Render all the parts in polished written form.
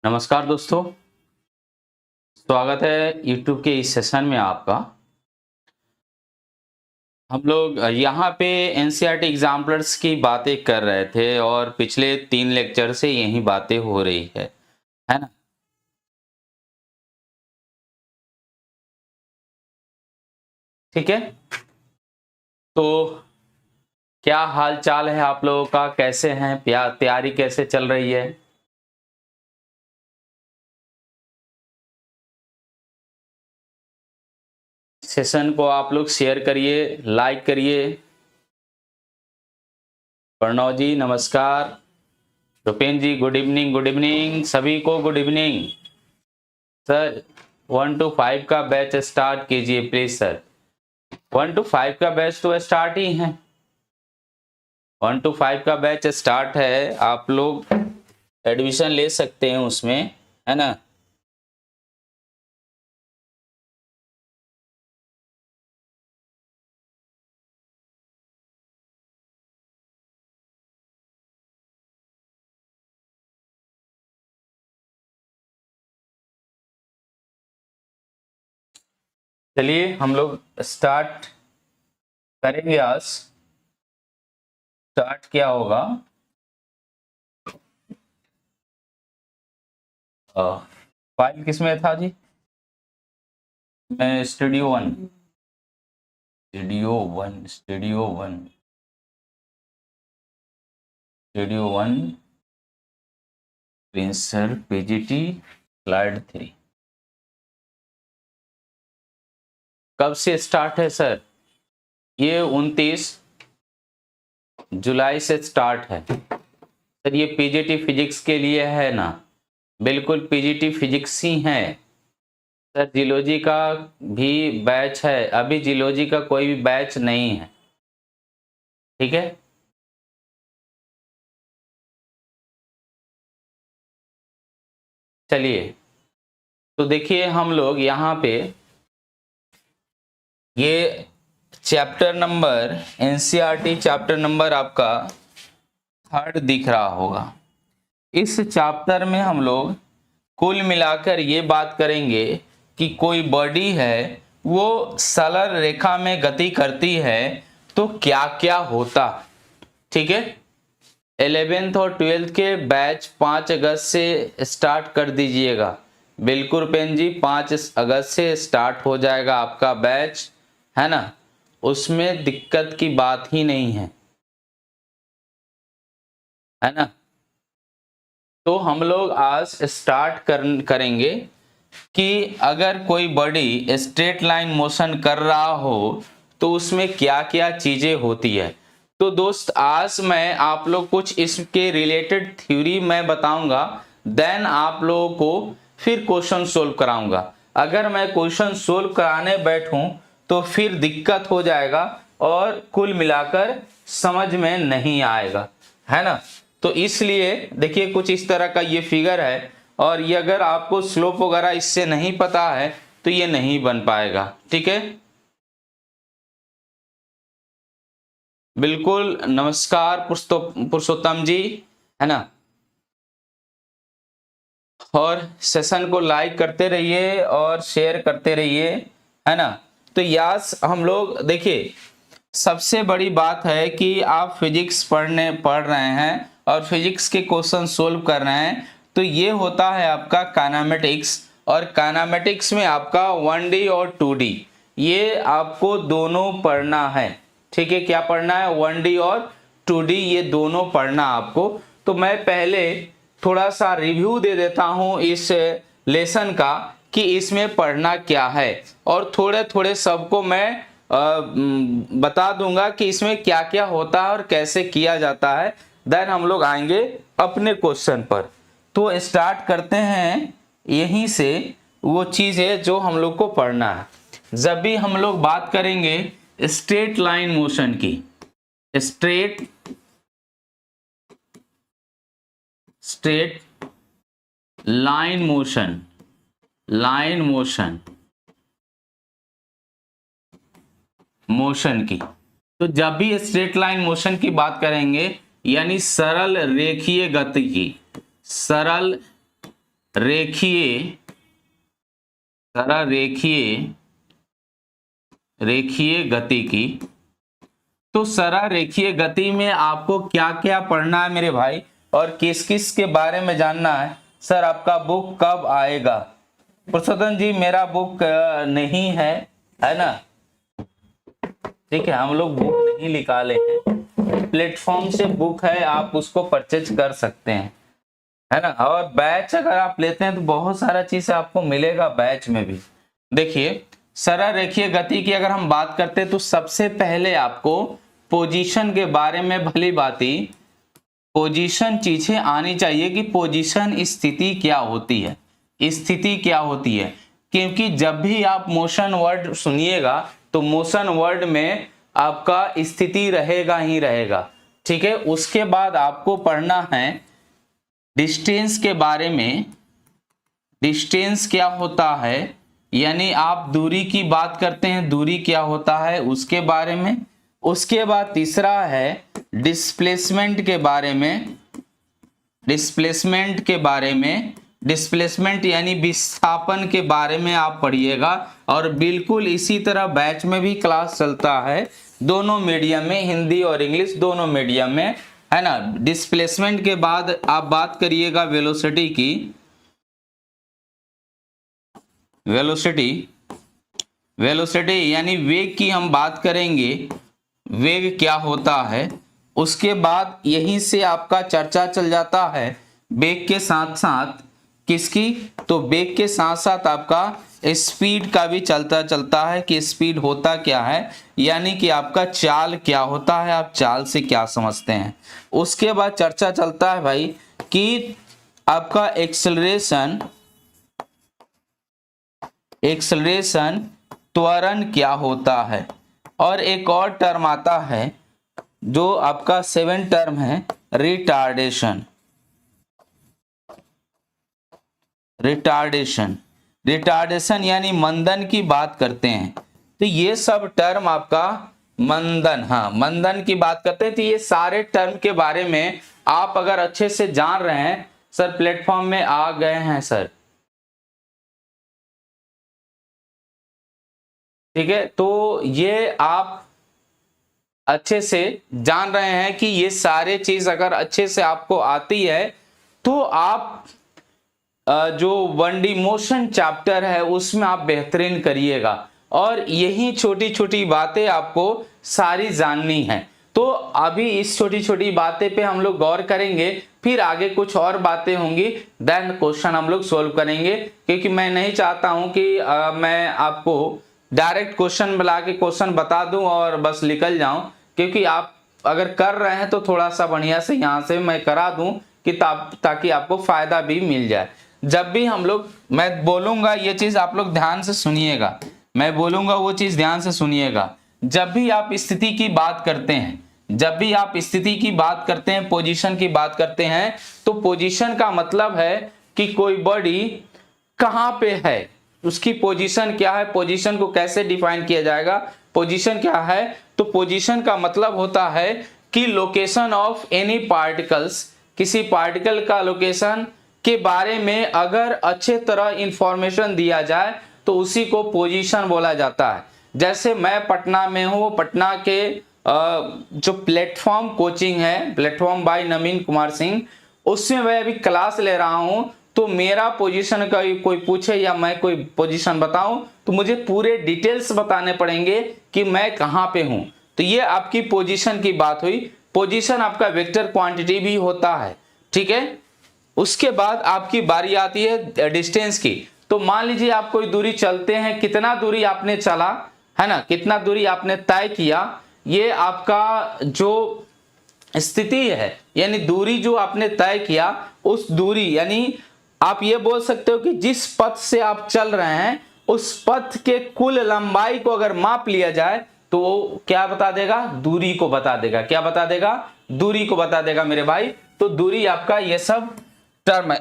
नमस्कार दोस्तों, स्वागत है YouTube के इस सेशन में आपका। हम लोग यहाँ पे एनसीईआरटी एग्जाम्पलर्स की बातें कर रहे थे और पिछले 3 लेक्चर से यही बातें हो रही है ना। ठीक है, तो क्या हाल चाल है आप लोगों का, कैसे हैं, तैयारी कैसे चल रही है? सेशन को आप लोग शेयर करिए, लाइक करिए। प्रणव जी नमस्कार, रुपेन जी गुड इवनिंग, गुड इवनिंग सभी को, गुड इवनिंग। सर 1 to 5 का बैच स्टार्ट कीजिए प्लीज सर। 1 to 5 का बैच तो स्टार्ट ही है, 1 to 5 का बैच स्टार्ट है, आप लोग एडमिशन ले सकते हैं उसमें, है ना। चलिए हम लोग स्टार्ट करेंगे। आज स्टार्ट क्या होगा, फाइल किसमें था जी? मैं स्टूडियो वन, प्रिंसर पीजीटी स्लाइड 3 कब से स्टार्ट है सर? ये 29 जुलाई से स्टार्ट है सर। ये पीजीटी फिजिक्स के लिए है ना, बिल्कुल पीजीटी फिजिक्स ही है सर। जियोलॉजी का भी बैच है, अभी जियोलॉजी का कोई भी बैच नहीं है, ठीक है। चलिए तो देखिए हम लोग यहाँ पे ये chapter number, NCERT chapter number आपका 3rd दिख रहा होगा। इस चैप्टर में हम लोग कुल मिलाकर ये बात करेंगे कि कोई बॉडी है वो सरल रेखा में गति करती है तो क्या क्या होता, ठीक है। 11th और 12th के बैच 5 अगस्त से स्टार्ट कर दीजिएगा, बिल्कुल पेन जी 5 अगस्त से स्टार्ट हो जाएगा आपका बैच, है ना। उसमें दिक्कत की बात ही नहीं है ना। तो हम लोग आज स्टार्ट करेंगे कि अगर कोई बॉडी स्ट्रेट लाइन मोशन कर रहा हो तो उसमें क्या क्या चीजें होती है। तो दोस्त आज मैं आप लोग कुछ इसके रिलेटेड थ्योरी मैं बताऊंगा, देन आप लोगों को फिर क्वेश्चन सोल्व कराऊंगा। अगर मैं क्वेश्चन सोल्व कराने बैठूं तो फिर दिक्कत हो जाएगा और कुल मिलाकर समझ में नहीं आएगा, है ना। तो इसलिए देखिए कुछ इस तरह का ये फिगर है और ये अगर आपको स्लोप वगैरह इससे नहीं पता है तो ये नहीं बन पाएगा, ठीक है। बिल्कुल नमस्कार पुरुषोत्तम जी, है ना। और सेशन को लाइक करते रहिए और शेयर करते रहिए, है ना। तो यस हम लोग देखिए सबसे बड़ी बात है कि आप फिजिक्स पढ़ रहे हैं और फिजिक्स के क्वेश्चन सोल्व कर रहे हैं, तो ये होता है आपका काइनेमेटिक्स। और काइनेमेटिक्स में आपका 1D और 2D ये आपको दोनों पढ़ना है, ठीक है। क्या पढ़ना है? 1D और 2D ये दोनों पढ़ना आपको। तो मैं पहले थोड़ा सा रिव्यू दे देता हूं इस लेसन का कि इसमें पढ़ना क्या है, और थोड़े थोड़े सबको मैं बता दूंगा कि इसमें क्या क्या होता है और कैसे किया जाता है। देन हम लोग आएंगे अपने क्वेश्चन पर। तो स्टार्ट करते हैं यहीं से, वो चीज है जो हम लोग को पढ़ना है। जब भी हम लोग बात करेंगे स्ट्रेट लाइन मोशन की, स्ट्रेट लाइन मोशन की, तो जब भी स्ट्रेट लाइन मोशन की बात करेंगे यानी सरल रेखीय गति की, सरल रेखीय रेखीय गति की। तो रेखीय गति में आपको क्या क्या पढ़ना है मेरे भाई, और किस किस के बारे में जानना है? सर आपका बुक कब आएगा? पुरुषोत्तम जी मेरा बुक नहीं है, है ना, ठीक है, हम लोग बुक नहीं निकाले हैं, प्लेटफॉर्म से बुक है, आप उसको परचेज कर सकते हैं, है ना। और बैच अगर आप लेते हैं तो बहुत सारा चीज आपको मिलेगा बैच में भी। देखिए सरल रेखीय गति की अगर हम बात करते हैं तो सबसे पहले आपको पोजीशन के बारे में भली भांति पोजीशन चीजें आनी चाहिए कि पोजीशन स्थिति क्या होती है, स्थिति क्या होती है। क्योंकि जब भी आप मोशन वर्ड सुनिएगा तो मोशन वर्ड में आपका स्थिति रहेगा ही रहेगा, ठीक है। उसके बाद आपको पढ़ना है डिस्टेंस के बारे में, डिस्टेंस क्या होता है, यानी आप दूरी की बात करते हैं, दूरी क्या होता है उसके बारे में। उसके बाद तीसरा है डिस्प्लेसमेंट के बारे में, डिस्प्लेसमेंट के बारे में, डिस्प्लेसमेंट यानी विस्थापन के बारे में आप पढ़िएगा। और बिल्कुल इसी तरह बैच में भी क्लास चलता है, दोनों मीडियम में, हिंदी और इंग्लिश दोनों मीडियम में, है ना। डिस्प्लेसमेंट के बाद आप बात करिएगा वेलोसिटी की, वेलोसिटी यानी वेग की हम बात करेंगे, वेग क्या होता है। उसके बाद यहीं से आपका चर्चा चल जाता है वेग के साथ साथ किसकी, तो वेग के साथ साथ आपका स्पीड का भी चलता है कि स्पीड होता क्या है, यानी कि आपका चाल क्या होता है, आप चाल से क्या समझते हैं। उसके बाद चर्चा चलता है भाई कि आपका एक्सेलरेशन त्वरण क्या होता है। और एक और टर्म आता है जो आपका 7 टर्म है रिटार्डेशन, रिटार्डेशन यानी मंदन की बात करते हैं। तो ये सब टर्म आपका मंदन, हाँ मंदन की बात करते हैं। तो ये सारे टर्म के बारे में आप अगर अच्छे से जान रहे हैं, सर प्लेटफॉर्म में आ गए हैं सर, ठीक है, तो ये आप अच्छे से जान रहे हैं कि ये सारे चीज अगर अच्छे से आपको आती है तो आप जो 1D मोशन चैप्टर है उसमें आप बेहतरीन करिएगा। और यही छोटी छोटी बातें आपको सारी जाननी है। तो अभी इस छोटी छोटी बातें पे हम लोग गौर करेंगे, फिर आगे कुछ और बातें होंगी, देन क्वेश्चन हम लोग सोल्व करेंगे। क्योंकि मैं नहीं चाहता हूं कि मैं आपको डायरेक्ट क्वेश्चन बुला के क्वेश्चन बता दूं और बस निकल जाऊं। क्योंकि आप अगर कर रहे हैं तो थोड़ा सा बढ़िया से यहाँ से मैं करा दूं कि ताकि आपको फायदा भी मिल जाए। जब भी हम लोग, मैं बोलूंगा ये चीज आप लोग ध्यान से सुनिएगा, मैं बोलूंगा वो चीज ध्यान से सुनिएगा। जब भी आप स्थिति की बात करते हैं, जब भी आप स्थिति की बात करते हैं, पोजीशन की बात करते हैं, तो पोजीशन का मतलब है कि कोई बॉडी कहां पे है, उसकी पोजीशन क्या है। पोजीशन को कैसे डिफाइन किया जाएगा, पोजीशन क्या है, तो पोजीशन का मतलब होता है कि लोकेशन ऑफ एनी पार्टिकल्स, किसी पार्टिकल का लोकेशन के बारे में अगर अच्छे तरह इंफॉर्मेशन दिया जाए तो उसी को पोजीशन बोला जाता है। जैसे मैं पटना में हूँ, पटना के जो प्लेटफॉर्म कोचिंग है, प्लेटफॉर्म बाय नवीन कुमार सिंह, उसमें मैं अभी क्लास ले रहा हूं। तो मेरा पोजीशन का कोई पूछे या मैं कोई पोजीशन बताऊं तो मुझे पूरे डिटेल्स बताने पड़ेंगे कि मैं कहां पे हूं। तो ये आपकी पोजीशन की बात हुई। पोजीशन आपका वेक्टर क्वांटिटी भी होता है, ठीक है। उसके बाद आपकी बारी आती है डिस्टेंस की। तो मान लीजिए आप कोई दूरी चलते हैं, कितना दूरी आपने चला, है ना, कितना दूरी आपने तय किया, ये आपका जो स्थिति है, यानी दूरी जो आपने तय किया उस दूरी, यानी आप ये बोल सकते हो कि जिस पथ से आप चल रहे हैं उस पथ के कुल लंबाई को अगर माप लिया जाए तो वो क्या बता देगा, दूरी को बता देगा। क्या बता देगा, दूरी को बता देगा मेरे भाई। तो दूरी आपका ये सब टर्म है।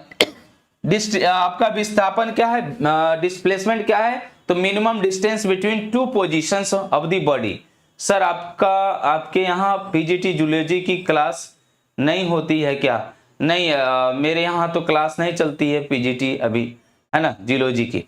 आपका विस्थापन क्या है, डिस्प्लेसमेंट क्या है, तो minimum distance between two positions of the body. Sir आपके यहाँ पीजीटी जूलॉजी की क्लास नहीं होती है क्या? नहीं मेरे यहाँ तो क्लास नहीं चलती है पीजीटी अभी, है ना, जियोलॉजी की।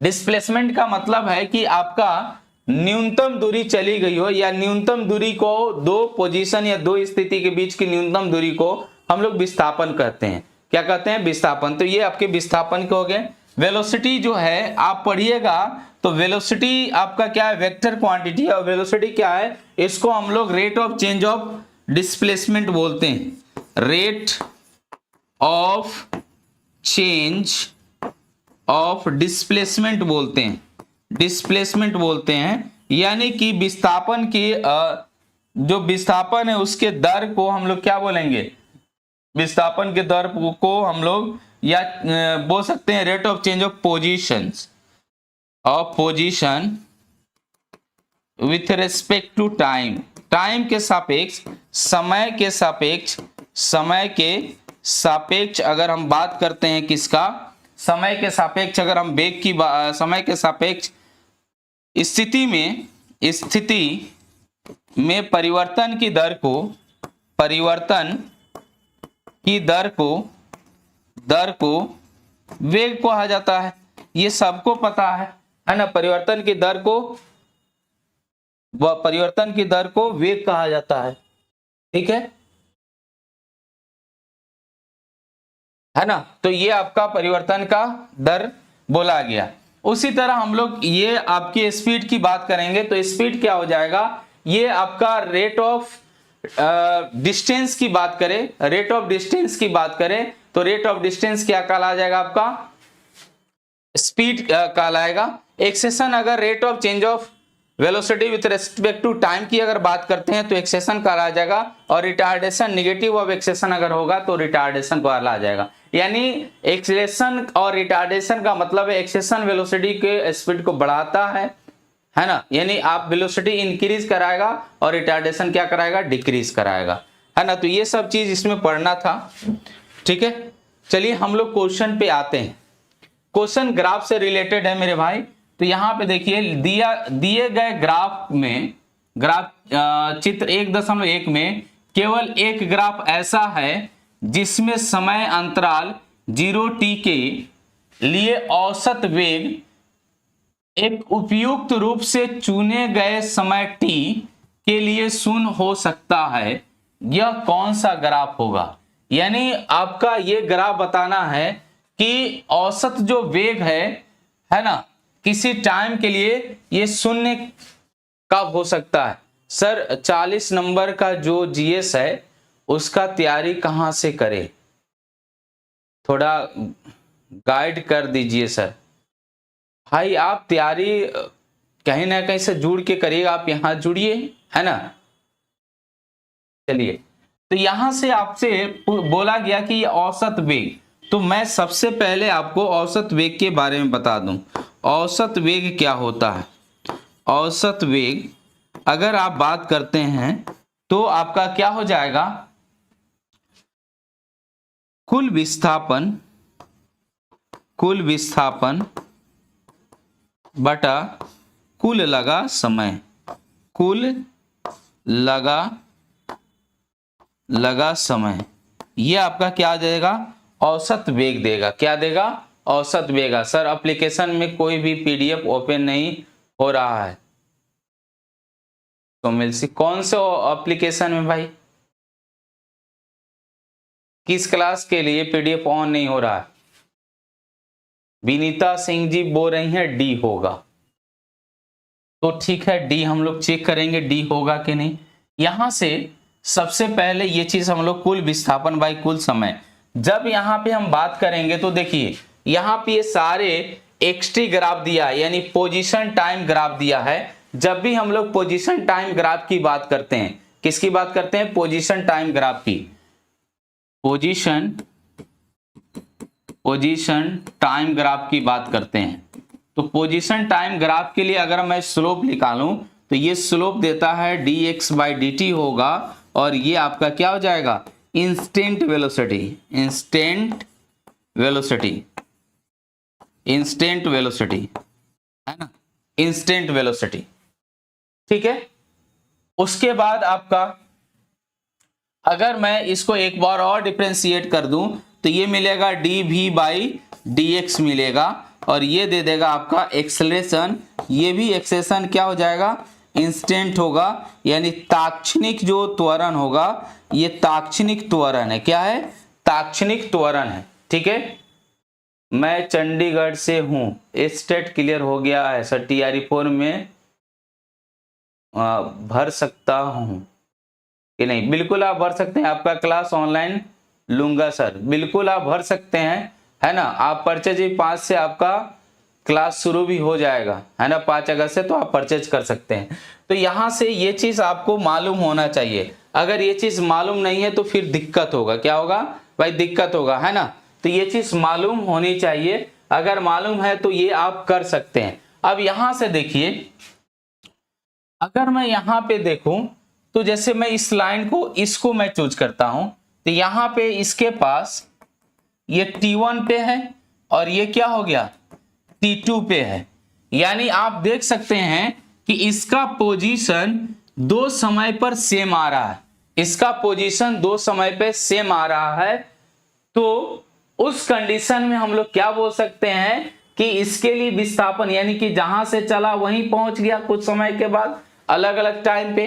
डिस्प्लेसमेंट का मतलब है कि आपका न्यूनतम दूरी चली गई हो, या न्यूनतम दूरी को, दो पोजीशन या दो स्थिति के बीच की न्यूनतम दूरी को हम लोग विस्थापन कहते हैं। क्या कहते हैं? विस्थापन। तो ये आपके विस्थापन के हो गए। वेलोसिटी जो है आप पढ़िएगा तो वेलोसिटी आपका क्या है? Vector quantity. और वेलोसिटी क्या है? इसको हम लोग rate of change of displacement बोलते हैं। Rate of change of displacement बोलते हैं, डिस्प्लेसमेंट बोलते हैं। यानी कि विस्थापन की जो विस्थापन है उसके दर को हम लोग क्या बोलेंगे? विस्थापन के दर को हम लोग या बोल सकते हैं rate of change of positions, of position with respect to time. Time के सापेक्ष, समय के सापेक्ष, समय के सापेक्ष अगर हम बात करते हैं किसका? समय के सापेक्ष अगर हम वेग की समय के सापेक्ष स्थिति में परिवर्तन की दर को, परिवर्तन की दर को वेग कहा जाता है। ये सबको पता है ना? परिवर्तन की दर को वेग कहा जाता है। ठीक है ना? तो ये आपका परिवर्तन का दर बोला गया। उसी तरह हम लोग ये आपकी स्पीड की बात करेंगे तो स्पीड क्या हो जाएगा? ये आपका रेट ऑफ डिस्टेंस की बात करें, रेट ऑफ डिस्टेंस की बात करें तो रेट ऑफ डिस्टेंस क्या कहला जाएगा? आपका स्पीड कहलाएगा। एक्सेशन अगर rate of change of velocity with respect to time की अगर बात करते हैं तो एक्सेशन कहला जाएगा। और रिटार्डेशन नेगेटिव ऑफ एक्सेशन अगर होगा तो रिटार्डेशन कहला जाएगा। यानी एक्सेलेरेशन और रिटार्डेशन का मतलब है एक्सेशन वेलोसिटी के स्पीड को बढ़ाता है ना? यानी आप वेलोसिटी इंक्रीज कराएगा और रिटार्डेशन क्या कराएगा? डिक्रीज कराएगा, है ना? तो ये सब चीज इसमें पढ़ना था। ठीक है, चलिए हम लोग क्वेश्चन पे आते हैं। क्वेश्चन ग्राफ से रिलेटेड है मेरे भाई। तो यहाँ पे देखिए दिए गए ग्राफ में, ग्राफ चित्र 1.1 में केवल एक ग्राफ ऐसा है जिसमें समय अंतराल 0t के लिए औसत वेग एक उपयुक्त रूप से चुने गए समय t के लिए शून्य हो सकता है। यह कौन सा ग्राफ होगा? यानी आपका ये ग्राफ बताना है कि औसत जो वेग है ना, किसी टाइम के लिए ये शून्य कब हो सकता है। सर 40 नंबर का जो जीएस है उसका तैयारी कहाँ से करें? थोड़ा गाइड कर दीजिए सर। भाई आप तैयारी कहीं ना कहीं से जुड़ के करिएगा, आप यहाँ जुड़िए, है ना। चलिए, तो यहां से आपसे बोला गया कि ये औसत वेग, तो मैं सबसे पहले आपको औसत वेग के बारे में बता दूं। औसत वेग क्या होता है? औसत वेग अगर आप बात करते हैं तो आपका क्या हो जाएगा? कुल विस्थापन बटा कुल लगा समय, कुल लगा समय, ये आपका क्या आ जाएगा? औसत वेग देगा। क्या देगा? औसत वेग। सर एप्लीकेशन में कोई भी पीडीएफ ओपन नहीं हो रहा है तो मिल सी कौन से एप्लीकेशन में भाई? किस क्लास के लिए पीडीएफ ऑन नहीं हो रहा है? विनीता सिंह जी बोल रही हैं डी होगा, तो ठीक है डी हम लोग चेक करेंगे डी होगा कि नहीं। यहां से सबसे पहले ये चीज हम लोग कुल विस्थापन बाई कुल समय, जब यहां पे हम बात करेंगे तो देखिए यहां पे ये सारे एक्सटी ग्राफ दिया है, यानी पोजीशन टाइम ग्राफ दिया है। जब भी हम लोग पोजीशन टाइम ग्राफ की बात करते हैं, किसकी बात करते हैं? पोजीशन टाइम ग्राफ की। पोजीशन टाइम ग्राफ की बात करते हैं तो पोजीशन टाइम ग्राफ के लिए अगर मैं स्लोप निकालूं तो ये स्लोप देता है dx बाई dt होगा, और ये आपका क्या हो जाएगा? इंस्टेंट वेलोसिटी, है ना, इंस्टेंट वेलोसिटी। ठीक है, उसके बाद आपका अगर मैं इसको एक बार और डिफ्रेंशिएट कर दूं तो ये मिलेगा dv/dx मिलेगा, और ये दे देगा आपका एक्सेलरेशन। ये भी एक्सेलरेशन क्या हो जाएगा, इंस्टेंट होगा, यानी ताक्षणिक जो त्वरण होगा ये ताक्षणिक त्वरण है। क्या है, ताक्षणिक त्वरण है। ठीक है, मैं चंडीगढ़ से हूं, स्टेट क्लियर हो गया है सर, TRE4 में भर सकता हूं कि नहीं? बिल्कुल आप भर सकते हैं, आपका क्लास ऑनलाइन लूंगा सर, बिल्कुल आप भर सकते हैं, है ना। आप परचेज 5 से आपका क्लास शुरू भी हो जाएगा, है ना, 5 अगस्त से, तो आप परचेज कर सकते हैं। तो यहाँ से ये चीज आपको मालूम होना चाहिए। अगर ये चीज मालूम नहीं है तो फिर दिक्कत होगा। क्या होगा भाई, दिक्कत होगा, है ना। तो ये चीज मालूम होनी चाहिए, अगर मालूम है तो ये आप कर सकते हैं। अब यहां से देखिए, अगर मैं यहां पे देखूं तो जैसे मैं इस लाइन को, इसको मैं चूज करता हूं, तो यहां पे इसके पास ये T1 पे है और ये क्या हो गया, T2 पे है। यानी आप देख सकते हैं कि इसका पोजीशन दो समय पर सेम आ रहा है, इसका पोजीशन दो समय पे सेम आ रहा है। तो उस कंडीशन में हम लोग क्या बोल सकते हैं कि इसके लिए विस्थापन, यानी कि जहां से चला वहीं पहुंच गया कुछ समय के बाद, अलग अलग टाइम पे।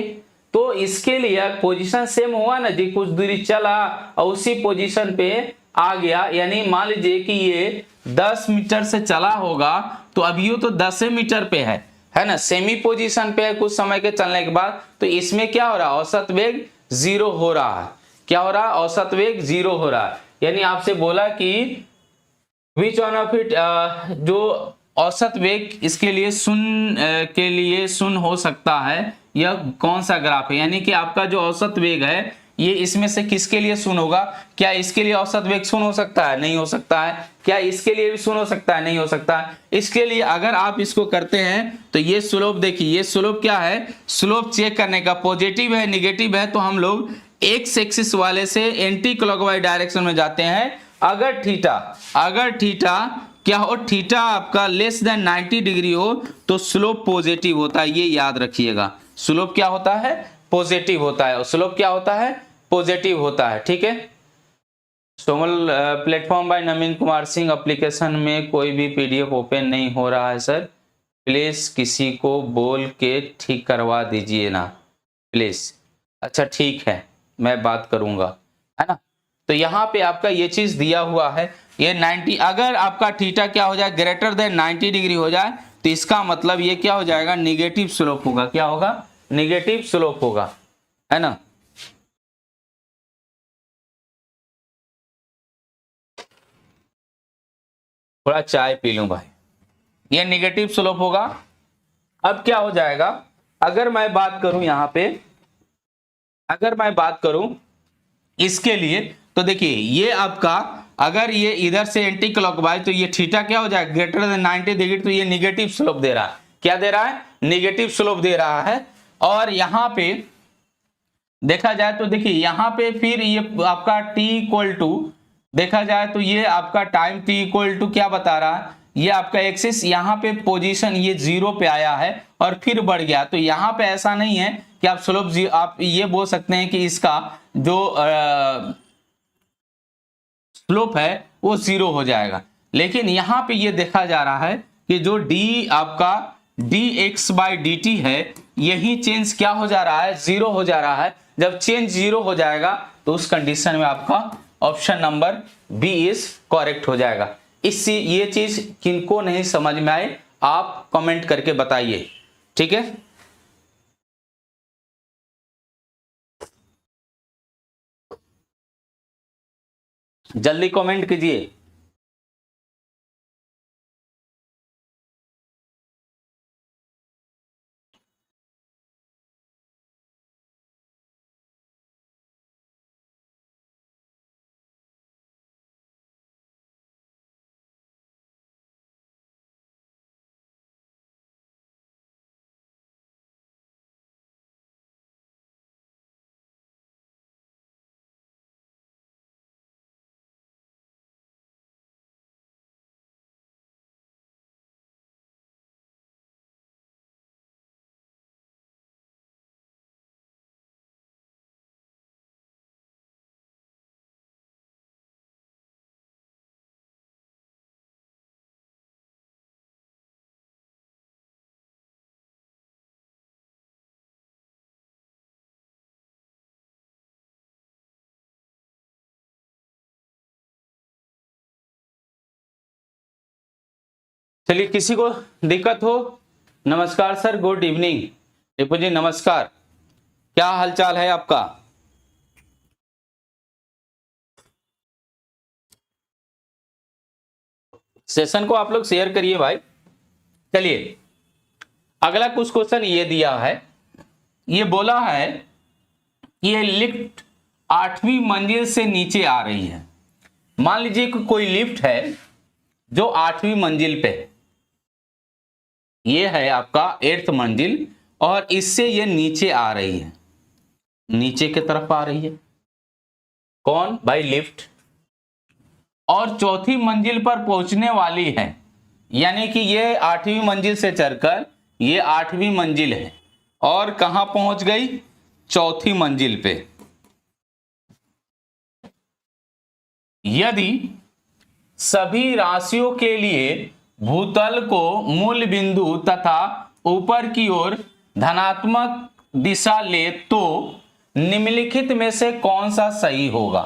तो इसके लिए पोजीशन सेम हुआ ना जी, कुछ दूरी चला और उसी पोजीशन पे आ गया। यानी मान लीजिए कि ये 10 मीटर से चला होगा, तो अभी तो 10 मीटर पे है ना, सेमी पोजीशन पे है कुछ समय के चलने के बाद। तो इसमें क्या हो रहा है, औसत वेग 0 हो रहा है। क्या हो रहा है, औसत वेग 0 हो रहा है। यानी आपसे बोला कि विच वन ऑफ इट, जो औसत वेग इसके लिए के लिए शून्य हो सकता है, यह कौन सा ग्राफ है। यानी कि आपका जो औसत वेग है ये इसमें से किसके लिए शून्य होगा। क्या इसके लिए औसत वेग शून्य हो सकता है, नहीं हो सकता है। क्या इसके लिए भी शून्य हो सकता है, नहीं हो सकता है। इसके लिए अगर आप इसको करते हैं तो ये स्लोप देखिए, ये स्लोप क्या है, स्लोप चेक करने का, पॉजिटिव है निगेटिव है, तो हम लोग एक्स एक्सिस वाले से एंटी क्लॉकवाइज डायरेक्शन में जाते हैं। अगर थीटा क्या हो, थीटा आपका लेस देन 90 डिग्री हो तो स्लोप पॉजिटिव होता है, ये याद रखिएगा। स्लोप क्या होता है, पॉजिटिव होता है, और स्लोप क्या होता है, पॉजिटिव होता है। ठीक है। Samuel platform by Naveen Kumar Singh, application में कोई भी PDF ओपन नहीं हो रहा है सर, प्लीज किसी को बोल के ठीक करवा दीजिए ना प्लीज। अच्छा ठीक है, मैं बात करूंगा, है ना। तो यहाँ पे आपका ये चीज दिया हुआ है, ये 90, अगर आपका थीटा क्या हो जाए, ग्रेटर देन 90 डिग्री हो जाए, तो इसका मतलब ये क्या हो जाएगा, निगेटिव स्लोप होगा। क्या होगा, निगेटिव स्लोप होगा, है ना। थोड़ा चाय पी लूं भाई, ये निगेटिव स्लोप होगा। अब क्या हो जाएगा, अगर मैं बात करूं यहाँ पे, अगर मैं बात करूं इसके लिए, तो देखिए ये आपका, अगर ये इधर से एंटी क्लॉकवाइज, तो ये थीटा क्या हो जाएगा, ग्रेटर देन 90 डिग्री, तो ये निगेटिव स्लोप दे रहा है। क्या दे रहा है, निगेटिव स्लोप दे रहा है। और यहां पे देखा जाए तो देखिए, यहां पे फिर ये आपका t इक्वल टू, देखा जाए तो ये आपका टाइम t इक्वल टू क्या बता रहा है, ये आपका एक्सिस, यहाँ पे पोजीशन ये 0 पे आया है और फिर बढ़ गया। तो यहाँ पे ऐसा नहीं है कि आप स्लोप, आप ये बोल सकते हैं कि इसका जो स्लोप है वो 0 हो जाएगा। लेकिन यहाँ पे ये देखा जा रहा है कि जो d आपका dx/dt है, यही चेंज क्या हो जा रहा है, 0 हो जा रहा है। जब चेंज 0 हो जाएगा तो उस कंडीशन में आपका option number B is correct हो जाएगा। इससे ये चीज किनको नहीं समझ में आए आप कमेंट करके बताइए, ठीक है। जल्दी कमेंट कीजिए। चलिए, किसी को दिक्कत हो? नमस्कार sir, good evening. Ripu ji नमस्कार, क्या हालचाल है आपका? सेशन को आप लोग शेयर करिए भाई। चलिए, अगला कुछ क्वेश्चन ये दिया है, ये बोला है कि ये लिफ्ट 8वीं मंजिल से नीचे आ रही है। मान लीजिए कि कोई लिफ्ट है जो 8वीं मंजिल पे है, ये है आपका 8th मंजिल, और इससे ये नीचे आ रही है, नीचे की तरफ आ रही है। कौन भाई? लिफ्ट। और चौथी मंजिल पर पहुंचने वाली है, यानी कि ये 8वीं मंजिल से चढ़कर ये 8वीं मंजिल है, और कहां पहुंच गई? चौथी मंजिल पे। यदि सभी राशियों के लिए भूतल को मूल बिंदु तथा ऊपर की ओर धनात्मक दिशा ले तो निम्नलिखित में से कौन सा सही होगा?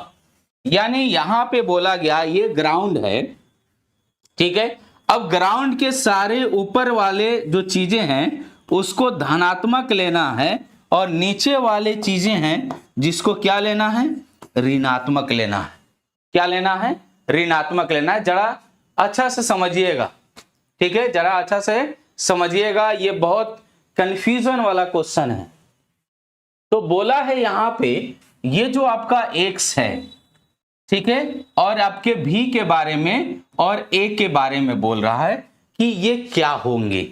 यानी यहां पे बोला गया ये ग्राउंड है, ठीक है। अब ग्राउंड के सारे ऊपर वाले जो चीजें हैं उसको धनात्मक लेना है, और नीचे वाले चीजें हैं जिसको क्या लेना है? ऋणात्मक लेना है। क्या लेना है? ऋणात्मक लेना है। जरा अच्छा से समझिएगा, ठीक है, जरा अच्छा से समझिएगा, ये बहुत कंफ्यूजन वाला क्वेश्चन है। तो बोला है यहां पे ये जो आपका x है, ठीक है, और आपके v के बारे में और a के बारे में बोल रहा है कि ये क्या होंगे।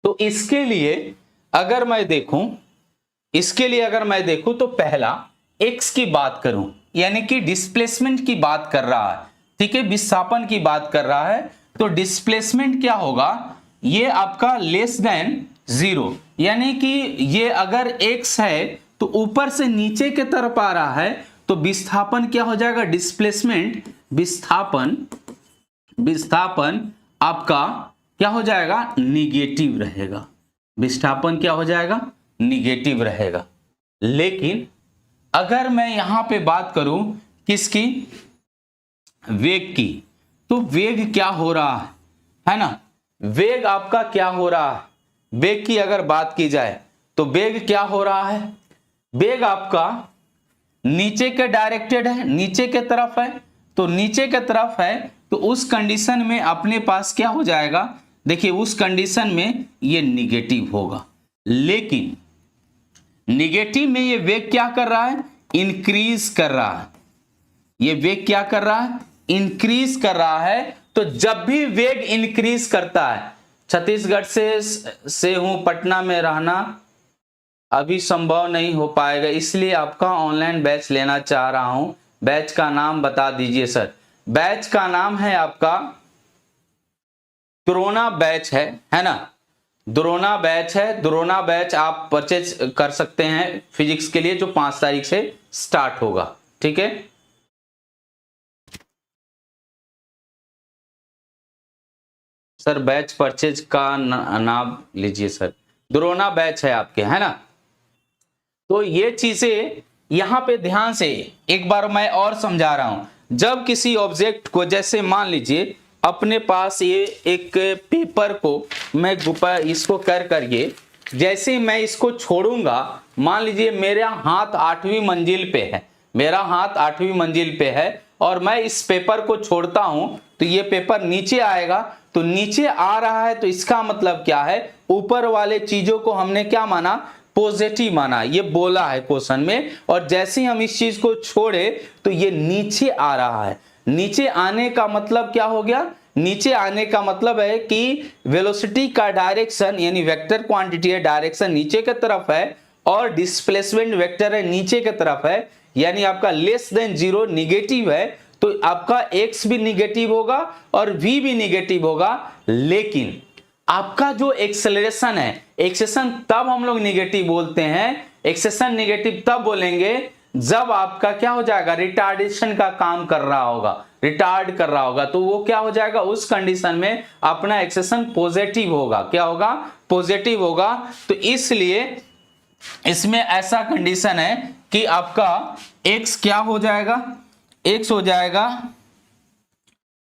तो इसके लिए अगर मैं देखूं तो पहला x की बात करूं, यानी कि डिस्प्लेसमेंट की बात कर रहा है, ठीक है, विस्थापन की बात कर रहा है। तो डिस्प्लेसमेंट क्या होगा? ये आपका लेस देन 0, यानी कि ये अगर x है तो ऊपर से नीचे की तरफ आ रहा है, तो विस्थापन क्या हो जाएगा? डिस्प्लेसमेंट, विस्थापन आपका क्या हो जाएगा? निगेटिव रहेगा। विस्थापन क्या हो जाएगा? निगेटिव रहेगा। लेकिन अगर मैं यहां पे बात करूं किसकी? वेग की, तो वेग क्या हो रहा है ना? वेग आपका क्या हो रहा है? वेग की अगर बात की जाए तो वेग क्या हो रहा है? वेग आपका नीचे के डायरेक्टेड है, नीचे के तरफ है। तो नीचे के तरफ है तो उस कंडीशन में अपने पास क्या हो जाएगा? देखिए, उस कंडीशन में ये निगेटिव होगा। लेकिन निगेटिव में ये वेग क्या कर रहा है? इंक्रीज कर रहा है। ये वेग क्या कर रहा है? इंक्रीज कर रहा है। तो जब भी वेग इंक्रीज करता है, छत्तीसगढ़ से हूं, पटना में रहना अभी संभव नहीं हो पाएगा, इसलिए आपका ऑनलाइन बैच लेना चाह रहा हूं। बैच का नाम बता दीजिए सर। बैच का नाम है आपका द्रोणा बैच है ना? द्रोणा बैच है। द्रोणा बैच आप परचेज कर सकते हैं फिजिक्स के लिए, जो 5 तारीख से स्टार्ट होगा, ठीक है। सर बैच परचेज का नाम लीजिए सर, द्रोणा बैच है आपके, है ना? तो ये चीजें यहां पे ध्यान से एक बार मैं और समझा रहा हूं। जब किसी ऑब्जेक्ट को, जैसे मान लीजिए अपने पास ये एक पेपर को मैं इसको करके जैसे मैं इसको छोड़ूंगा, मान लीजिए मेरा हाथ 8वीं मंजिल पे है, मेरा हाथ 8वीं मंजिल पे है, और मैं इस पेपर को छोड़ता हूं तो ये पेपर नीचे आएगा। तो नीचे आ रहा है तो इसका मतलब क्या है? ऊपर वाले चीजों को हमने क्या माना? पॉजिटिव माना। ये बोला है क्वेश्चन में। और जैसे ही हम इस चीज को छोड़े तो ये नीचे आ रहा है। नीचे आने का मतलब क्या हो गया? नीचे आने का मतलब है कि वेलोसिटी का डायरेक्शन, यानी वेक्टर क्वांटिटी है, डायरेक्शन नीचे की तरफ है, और डिस्प्लेसमेंट वेक्टर है, नीचे की तरफ है, यानी आपका लेस देन 0 निगेटिव है। तो आपका x भी निगेटिव होगा और v भी निगेटिव होगा। लेकिन आपका जो एक्सेलरेशन है, एक्सेशन तब हम लोग निगेटिव बोलते हैं, एक्सेशन निगेटिव तब बोलेंगे जब आपका क्या हो जाएगा? रिटार्डेशन का काम कर रहा होगा, रिटार्ड कर रहा होगा। तो वो क्या हो जाएगा? उस कंडीशन में अपना एक्सेशन पॉजिटिव होगा। क्या होगा? पॉजिटिव होगा। तो इसलिए इसमें ऐसा कंडीशन है कि आपका x क्या हो जाएगा? x हो जाएगा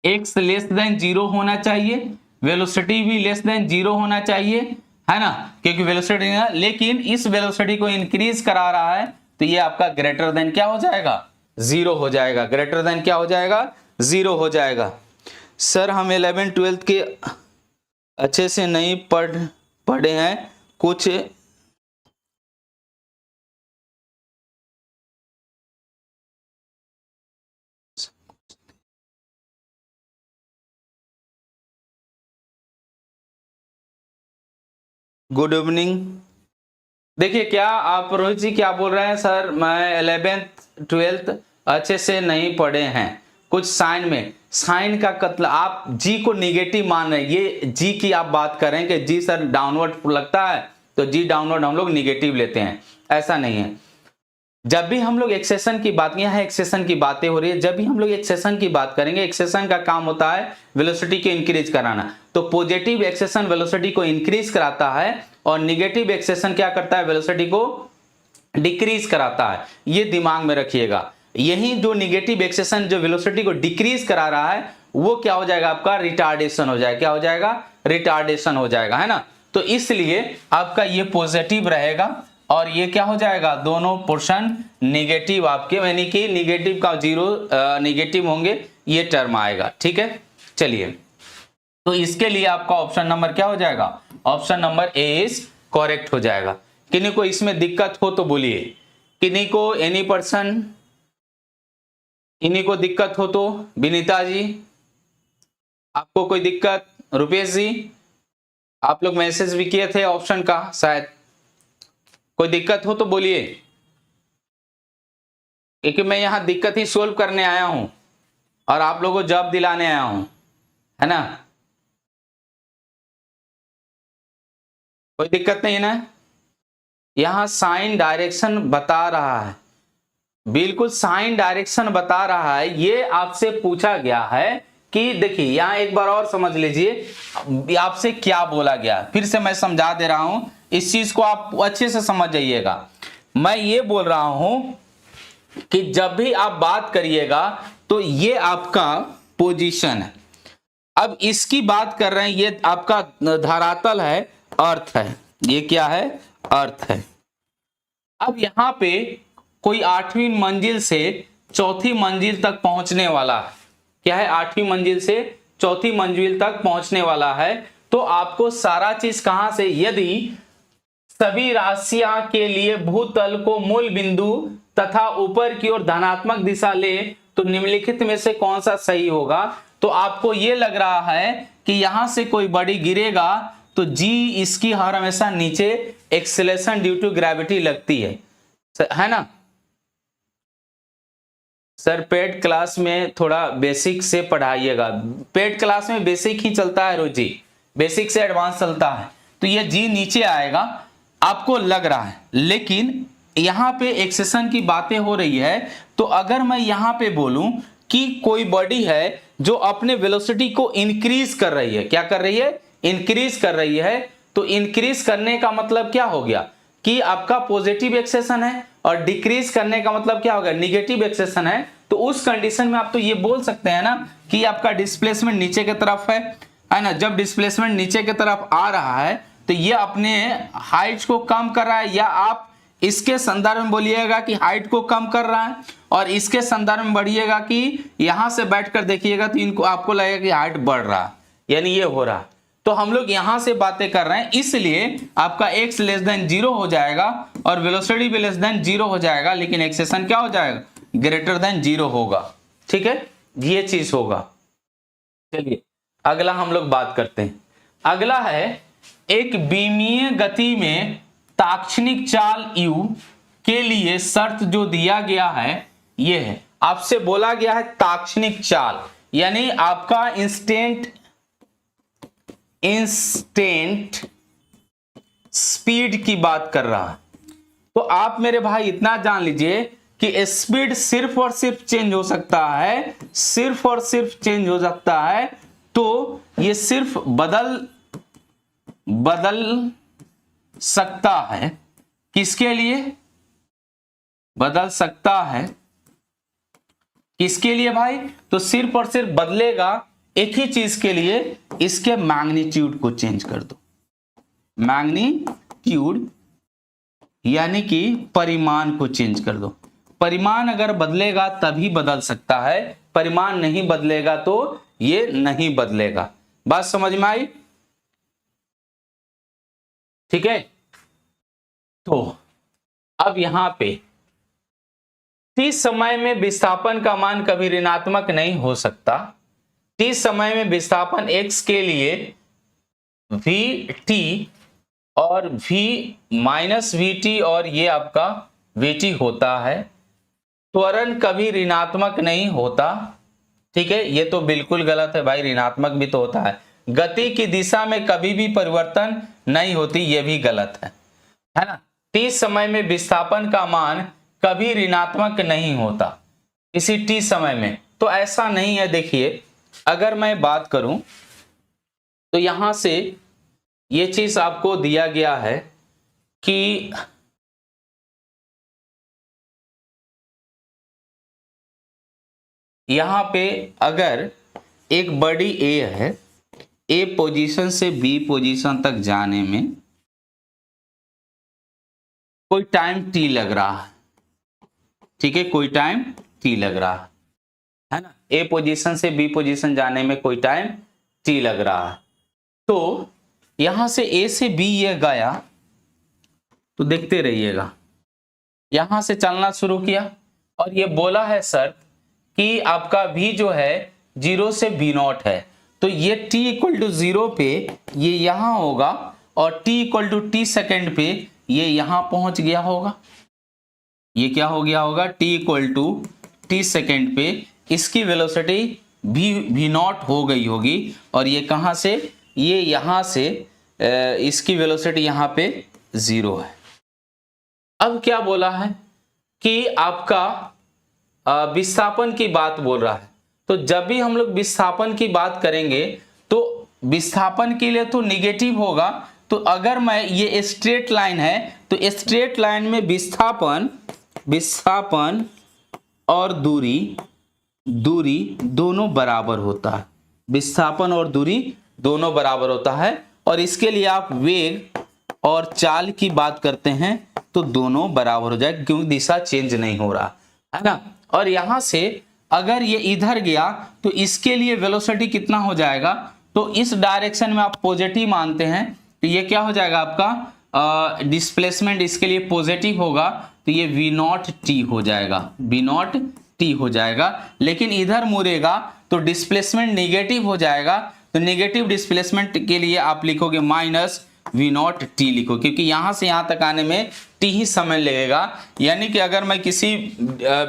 x लेस देन 0 होना चाहिए, वेलोसिटी भी लेस देन 0 होना चाहिए, है ना, क्योंकि वेलोसिटी, लेकिन इस वेलोसिटी को इंक्रीज करा रहा है तो ये आपका ग्रेटर देन क्या हो जाएगा, 0 हो जाएगा। ग्रेटर देन क्या हो जाएगा, 0 हो जाएगा। सर हम 11 12 के अच्छे से नहीं पढ़े हैं, कुछ गुड इवनिंग। देखिए क्या आप रोहित जी क्या बोल रहे हैं, सर मैं 11th 12th अच्छे से नहीं पढ़े हैं, कुछ साइन में, साइन का मतलब आप जी को निगेटिव मान रहे हैं, ये जी की आप बात कर रहे हैं कि जी सर डाउनवर्ड लगता है तो जी डाउनवर्ड हम लोग निगेटिव लेते हैं, ऐसा नहीं है। जब भी हम लोग एक्सेशन की बात, यहाँ एक्सेशन की बातें हो रही है, जब भी हम लोग एक्सेशन की बात करेंगे, एक्सेशन का काम होता है वेलोसिटी को इंक्रीज कराना, तो पॉजिटिव एक्सेशन वेलोसिटी को इंक्रीज कराता है और निगेटिव एक्सेशन क्या करता है, वेलोसिटी को डिक्रीज कराता है। ये दिमाग में रखिएगा, यही जो निगेटिव एक्सेशन जो वेलोसिटी को डिक्रीज करा रहा है वो क्या हो जाएगा, आपका रिटार्डेशन हो जाएगा। क्या हो जाएगा, रिटार्डेशन हो जाएगा, है ना। तो इसलिए आपका ये पॉजिटिव रहेगा और ये क्या हो जाएगा, दोनों पोर्शन निगेटिव आपके, यानी कि निगेटिव का 0 निगेटिव होंगे, ये टर्म आएगा। ठीक है, चलिए, तो इसके लिए आपका ऑप्शन नंबर क्या हो जाएगा, option number A is correct हो जाएगा। किन्हीं को इसमें दिक्कत हो तो बोलिए, किन्हीं को, एनी पर्सन, किन्हीं को दिक्कत हो तो, विनीता जी आपको कोई दिक्कत, रुपेश जी आप लोग मैसेज भी किए थे ऑप्शन का, शायद कोई दिक्कत हो तो बोलिए, क्योंकि मैं यहां दिक्कत ही सोल्व करने आया हूं और आप लोगों को जॉब दिलाने आया हूं, है ना। कोई दिक्कत नहीं है ना, यहां साइन डायरेक्शन बता रहा है, बिल्कुल साइन डायरेक्शन बता रहा है। ये आपसे पूछा गया है कि देखिए यहां एक बार और समझ लीजिए आपसे क्या बोला गया, फिर से मैं समझा दे रहा हूं, इस चीज को आप अच्छे से समझ जाइएगा। मैं ये बोल रहा हूं कि जब भी आप बात करिएगा तो ये आपका पोजीशन है, अब इसकी बात कर रहे हैं, ये आपका धरातल है, अर्थ है, ये क्या है, अर्थ है। अब यहां पे कोई 8वीं मंजिल से 4थी मंजिल तक पहुंचने वाला है, क्या है, 8वीं मंजिल से 4थी मंजिल तक पहुंचने वाला है, तो आपको सारा चीज कहां से, यदि सभी राशियां के लिए भूतल को मूल बिंदु तथा ऊपर की ओर धनात्मक दिशा ले तो निम्नलिखित में से कौन सा सही होगा, तो आपको ये लग रहा है कि यहां से कोई बॉडी गिरेगा तो जी इसकी हर हमेशा नीचे एक्सेलेरेशन ड्यू टू ग्रेविटी लगती है ना। सर पेड क्लास में थोड़ा बेसिक से पढ़ाइएगा, पेड क्लास में बेसिक ही चलता है रोज जी, बेसिक से एडवांस चलता है, तो ये जी नीचे आएगा आपको लग रहा है, लेकिन यहां पे एक्सेशन की बातें हो रही है, तो अगर मैं यहां पे बोलूं कि कोई बॉडी है जो अपने वेलोसिटी को इंक्रीज कर रही है, क्या कर रही है, इंक्रीज कर रही है, तो इंक्रीज करने का मतलब क्या हो गया कि आपका पॉजिटिव एक्सेशन है और डिक्रीज करने का मतलब क्या होगा, निगेटिव एक्सेशन है। तो उस कंडीशन में आप तो ये बोल सकते हैं ना कि आपका डिस्प्लेसमेंट नीचे की तरफ है ना। जब डिस्प्लेसमेंट नीचे की तरफ आ रहा है तो ये अपने हाइट को कम कर रहा है, या आप इसके संदर्भ में बोलिएगा कि हाइट को कम कर रहा है, और इसके संदर्भ में बढ़िएगा कि यहां से बैठकर देखिएगा तो इनको आपको लगेगा कि हाइट बढ़ रहा है, यानी ये हो रहा है। तो हम लोग यहां से बातें कर रहे हैं, इसलिए आपका x लेस देन 0 हो जाएगा और वेलोसिटी भी लेस देन 0 हो जाएगा, लेकिन एक्सेशन क्या हो जाएगा, ग्रेटर देन 0 होगा। ठीक है, ये चीज होगा। चलिए अगला हम लोग बात करते हैं। अगला है एक बीमीय गति में ताक्षणिक चाल u के लिए शर्त जो दिया गया है, ये है, आपसे बोला गया है ताक्षणिक चाल, यानी आपका इंस्टेंट स्पीड की बात कर रहा है। तो आप मेरे भाई इतना जान लीजिए कि स्पीड सिर्फ और सिर्फ चेंज हो सकता है, सिर्फ और सिर्फ चेंज हो सकता है, तो ये सिर्फ बदल सकता है, किसके लिए बदल सकता है, किसके लिए भाई, तो सिर्फ और सिर्फ बदलेगा एक ही चीज के लिए इसके मैग्नीट्यूड को चेंज कर दो, मैग्नीट्यूड यानी कि परिमाण को चेंज कर दो। परिमाण अगर बदलेगा तभी बदल सकता है, परिमाण नहीं बदलेगा तो ये नहीं बदलेगा। बात समझ में आई? ठीक है, तो अब यहां पे t समय में विस्थापन का मान कभी ऋणात्मक नहीं हो सकता। t समय में विस्थापन x के लिए vt और v माइनस vt और ये आपका vt होता है। त्वरण कभी ऋणात्मक नहीं होता, ठीक है, ये तो बिल्कुल गलत है भाई, ऋणात्मक भी तो होता है। गति की दिशा में कभी भी परिवर्तन नहीं होती, ये भी गलत है ना। t समय में विस्थापन का मान कभी ऋणात्मक नहीं होता इसी t समय में, तो ऐसा नहीं है। देखिए अगर मैं बात करूं तो यहां से ये चीज आपको दिया गया है कि यहां पे अगर एक बॉडी A है, A पोजीशन से B पोजीशन तक जाने में कोई टाइम t लग रहा है, ठीक है, कोई टाइम t लग रहा है ना। A पोजीशन से B पोजीशन जाने में कोई टाइम t लग रहा है। तो यहां से A से B ये गया, तो देखते रहिएगा, यहां से चलना शुरू किया और ये बोला है सर कि आपका v जो है 0 से v0 है, तो ये t इक्वल टू 0 पे ये यहां होगा और t equal to t second पे ये यहां पहुंच गया होगा। ये क्या हो गया होगा? t equal to t second पे इसकी वेलोसिटी v0 हो गई होगी और ये कहां से, ये यहां से इसकी वेलोसिटी यहां पे 0 है। अब क्या बोला है कि आपका विस्थापन की बात बोल रहा है, तो जब भी हम लोग विस्थापन की बात करेंगे तो विस्थापन के लिए तो निगेटिव होगा। तो अगर मैं, ये स्ट्रेट लाइन है तो स्ट्रेट लाइन में विस्थापन और दूरी दोनों बराबर होता है, विस्थापन और दूरी दोनों बराबर होता है। और इसके लिए आप वेग और चाल की बात करते हैं तो दोनों बराबर हो जाए, क्योंकि दिशा चेंज नहीं हो रहा है ना। और यहां से अगर ये इधर गया तो इसके लिए वेलोसिटी कितना हो जाएगा, तो इस डायरेक्शन में आप पॉजिटिव मानते हैं तो ये क्या हो जाएगा आपका डिस्प्लेसमेंट, इसके लिए पॉजिटिव होगा तो ये v0t हो जाएगा, v0t हो जाएगा। लेकिन इधर मुड़ेगा तो डिस्प्लेसमेंट निगेटिव हो जाएगा, तो निगेटिव डिस्प्लेसमेंट के लिए आप लिखोगे माइनस v0t लिखो, क्योंकि यहां से यहां तक आने में t ही समय लगेगा। यानी कि अगर मैं किसी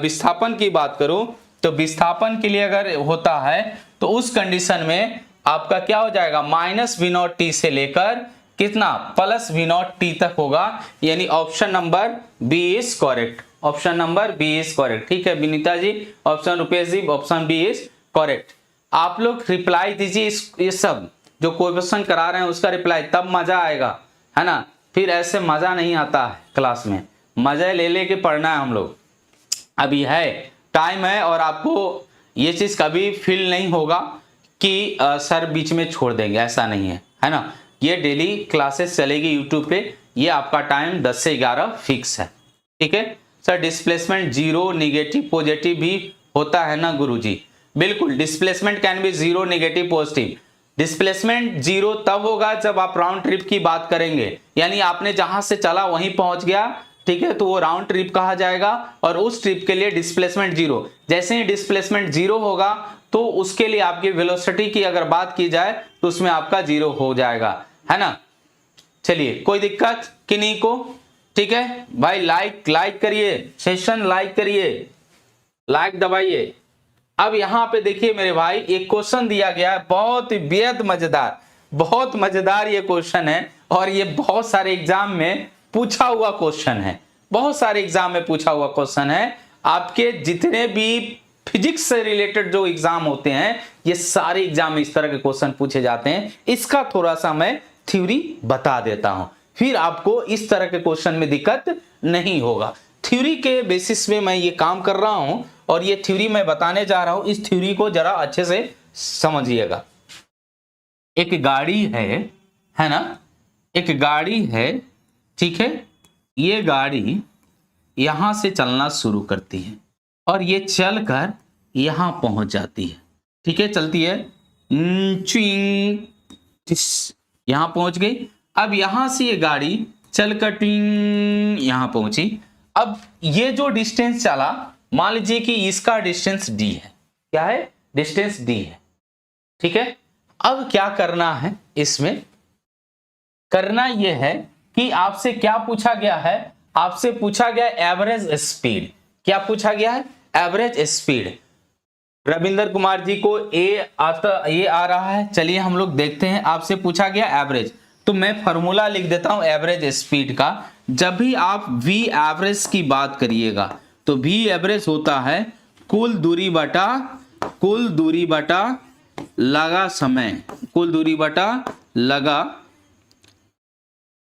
विस्थापन की बात करूं तो विस्थापन के लिए अगर होता है तो उस कंडीशन में आपका क्या हो जाएगा, माइनस v0t से लेकर कितना प्लस v0t तक होगा। यानी option number B is correct, option number B is correct. ठीक है Vinita ji, option Rupesh ji, option B is correct. आप लोग रिप्लाई दीजिए ये सब जो क्वेश्चन करा रहे हैं उसका रिप्लाई, तब मजा आएगा, है ना। फिर ऐसे मजा नहीं आता है क्लास में, मजा ले लेके पढ़ना है हम लोग। अभी है टाइम है और आपको ये चीज कभी फील नहीं होगा कि सर बीच में छोड़ देंगे, ऐसा नहीं है ना। ये डेली क्लासेस चलेगी यूट्यूब पे, ये आपका टाइम 10 से 11 फिक्स है, ठीक है सर। डिस्प्लेसमेंट 0 निगेटिव पॉजिटिव भी होता है ना गुरुजी, बिल्कुल। Displacement can be 0 negative positive. Displacement 0 तब होगा जब आप राउंड ट्रिप की बात करेंगे, यानी आपने जहां से चला वहीं पहुंच गया, ठीक है, तो वो राउंड ट्रिप कहा जाएगा और उस ट्रिप के लिए डिस्प्लेसमेंट 0। जैसे ही डिस्प्लेसमेंट 0 होगा तो उसके लिए आपकी वेलोसिटी की अगर बात की जाए तो उसमें आपका 0 हो जाएगा, है ना। चलिए कोई दिक्कत किन्हीं को, ठीक है भाई। लाइक करिए, सेशन लाइक करिए, लाइक दबाइए। अब यहां पे देखिए मेरे भाई एक क्वेश्चन दिया गया है, बहुत ही बेहद मजेदार, बहुत मजेदार ये क्वेश्चन है और ये बहुत सारे एग्जाम में पूछा हुआ क्वेश्चन है, बहुत सारे एग्जाम में पूछा हुआ क्वेश्चन है। आपके जितने भी फिजिक्स से रिलेटेड जो एग्जाम होते हैं ये सारे एग्जाम में इस तरह के क्वेश्चन पूछे जाते हैं। इसका थोड़ा सा मैं थ्योरी बता देता हूं, फिर आपको इस तरह के क्वेश्चन में दिक्कत नहीं होगा। थ्योरी के बेसिस पे मैं ये काम कर रहा हूं और ये थ्योरी मैं बताने जा रहा हूं, इस थ्योरी को जरा अच्छे से समझिएगा, एक गाड़ी है ना, एक गाड़ी है, ठीक है, ये गाड़ी यहां से चलना शुरू करती है और ये चलकर यहां पहुंच जाती है, ठीक है, चलती है, यहां पहुंच गई। अब यहां से ये गाड़ी चलकर टिंग यहां पहुंची। अब ये जो डिस्टेंस चला, मान लीजिए कि इसका डिस्टेंस d है, क्या है, डिस्टेंस d है, ठीक है। अब क्या करना है, इसमें करना यह है कि आपसे क्या पूछा गया है, आपसे पूछा गया एवरेज स्पीड। क्या पूछा गया है, एवरेज स्पीड। रविंदर कुमार जी को ये आ रहा है, चलिए हम लोग देखते हैं। आपसे पूछा गया एवरेज, तो मैं फॉर्मूला लिख देता हूं एवरेज स्पीड का। जब भी आप वी एवरेज की बात करिएगा तो वी एवरेज होता है कुल दूरी बटा लगा समय, कुल दूरी बटा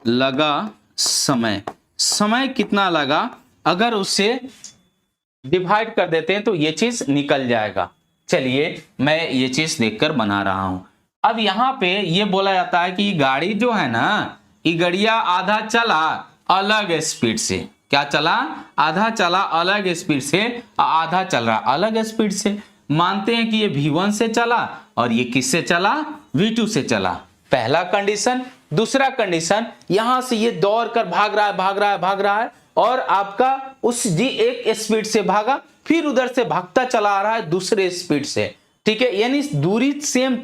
लगा समय। समय कितना लगा, अगर उससे डिवाइड कर देते हैं तो ये चीज निकल जाएगा। चलिए मैं ये चीज देखकर बना रहा हूं। अब यहां पे ये बोला जाता है कि गाड़ी जो है ना, ये गड़िया आधा चला अलग स्पीड से, क्या चला, आधा चला अलग स्पीड से, आधा चल रहा अलग स्पीड से। मानते हैं कि ये V1 से चला और ये किससे चला, V2 से चला, पहला कंडीशन। दूसरा कंडीशन, यहां से ये दौड़ कर भाग रहा है और आपका उस जी एक स्पीड से भागा, फिर उधर से भागता चला आ रहा है दूसरे स्पीड से, ठीक है, यानी दूरी सेम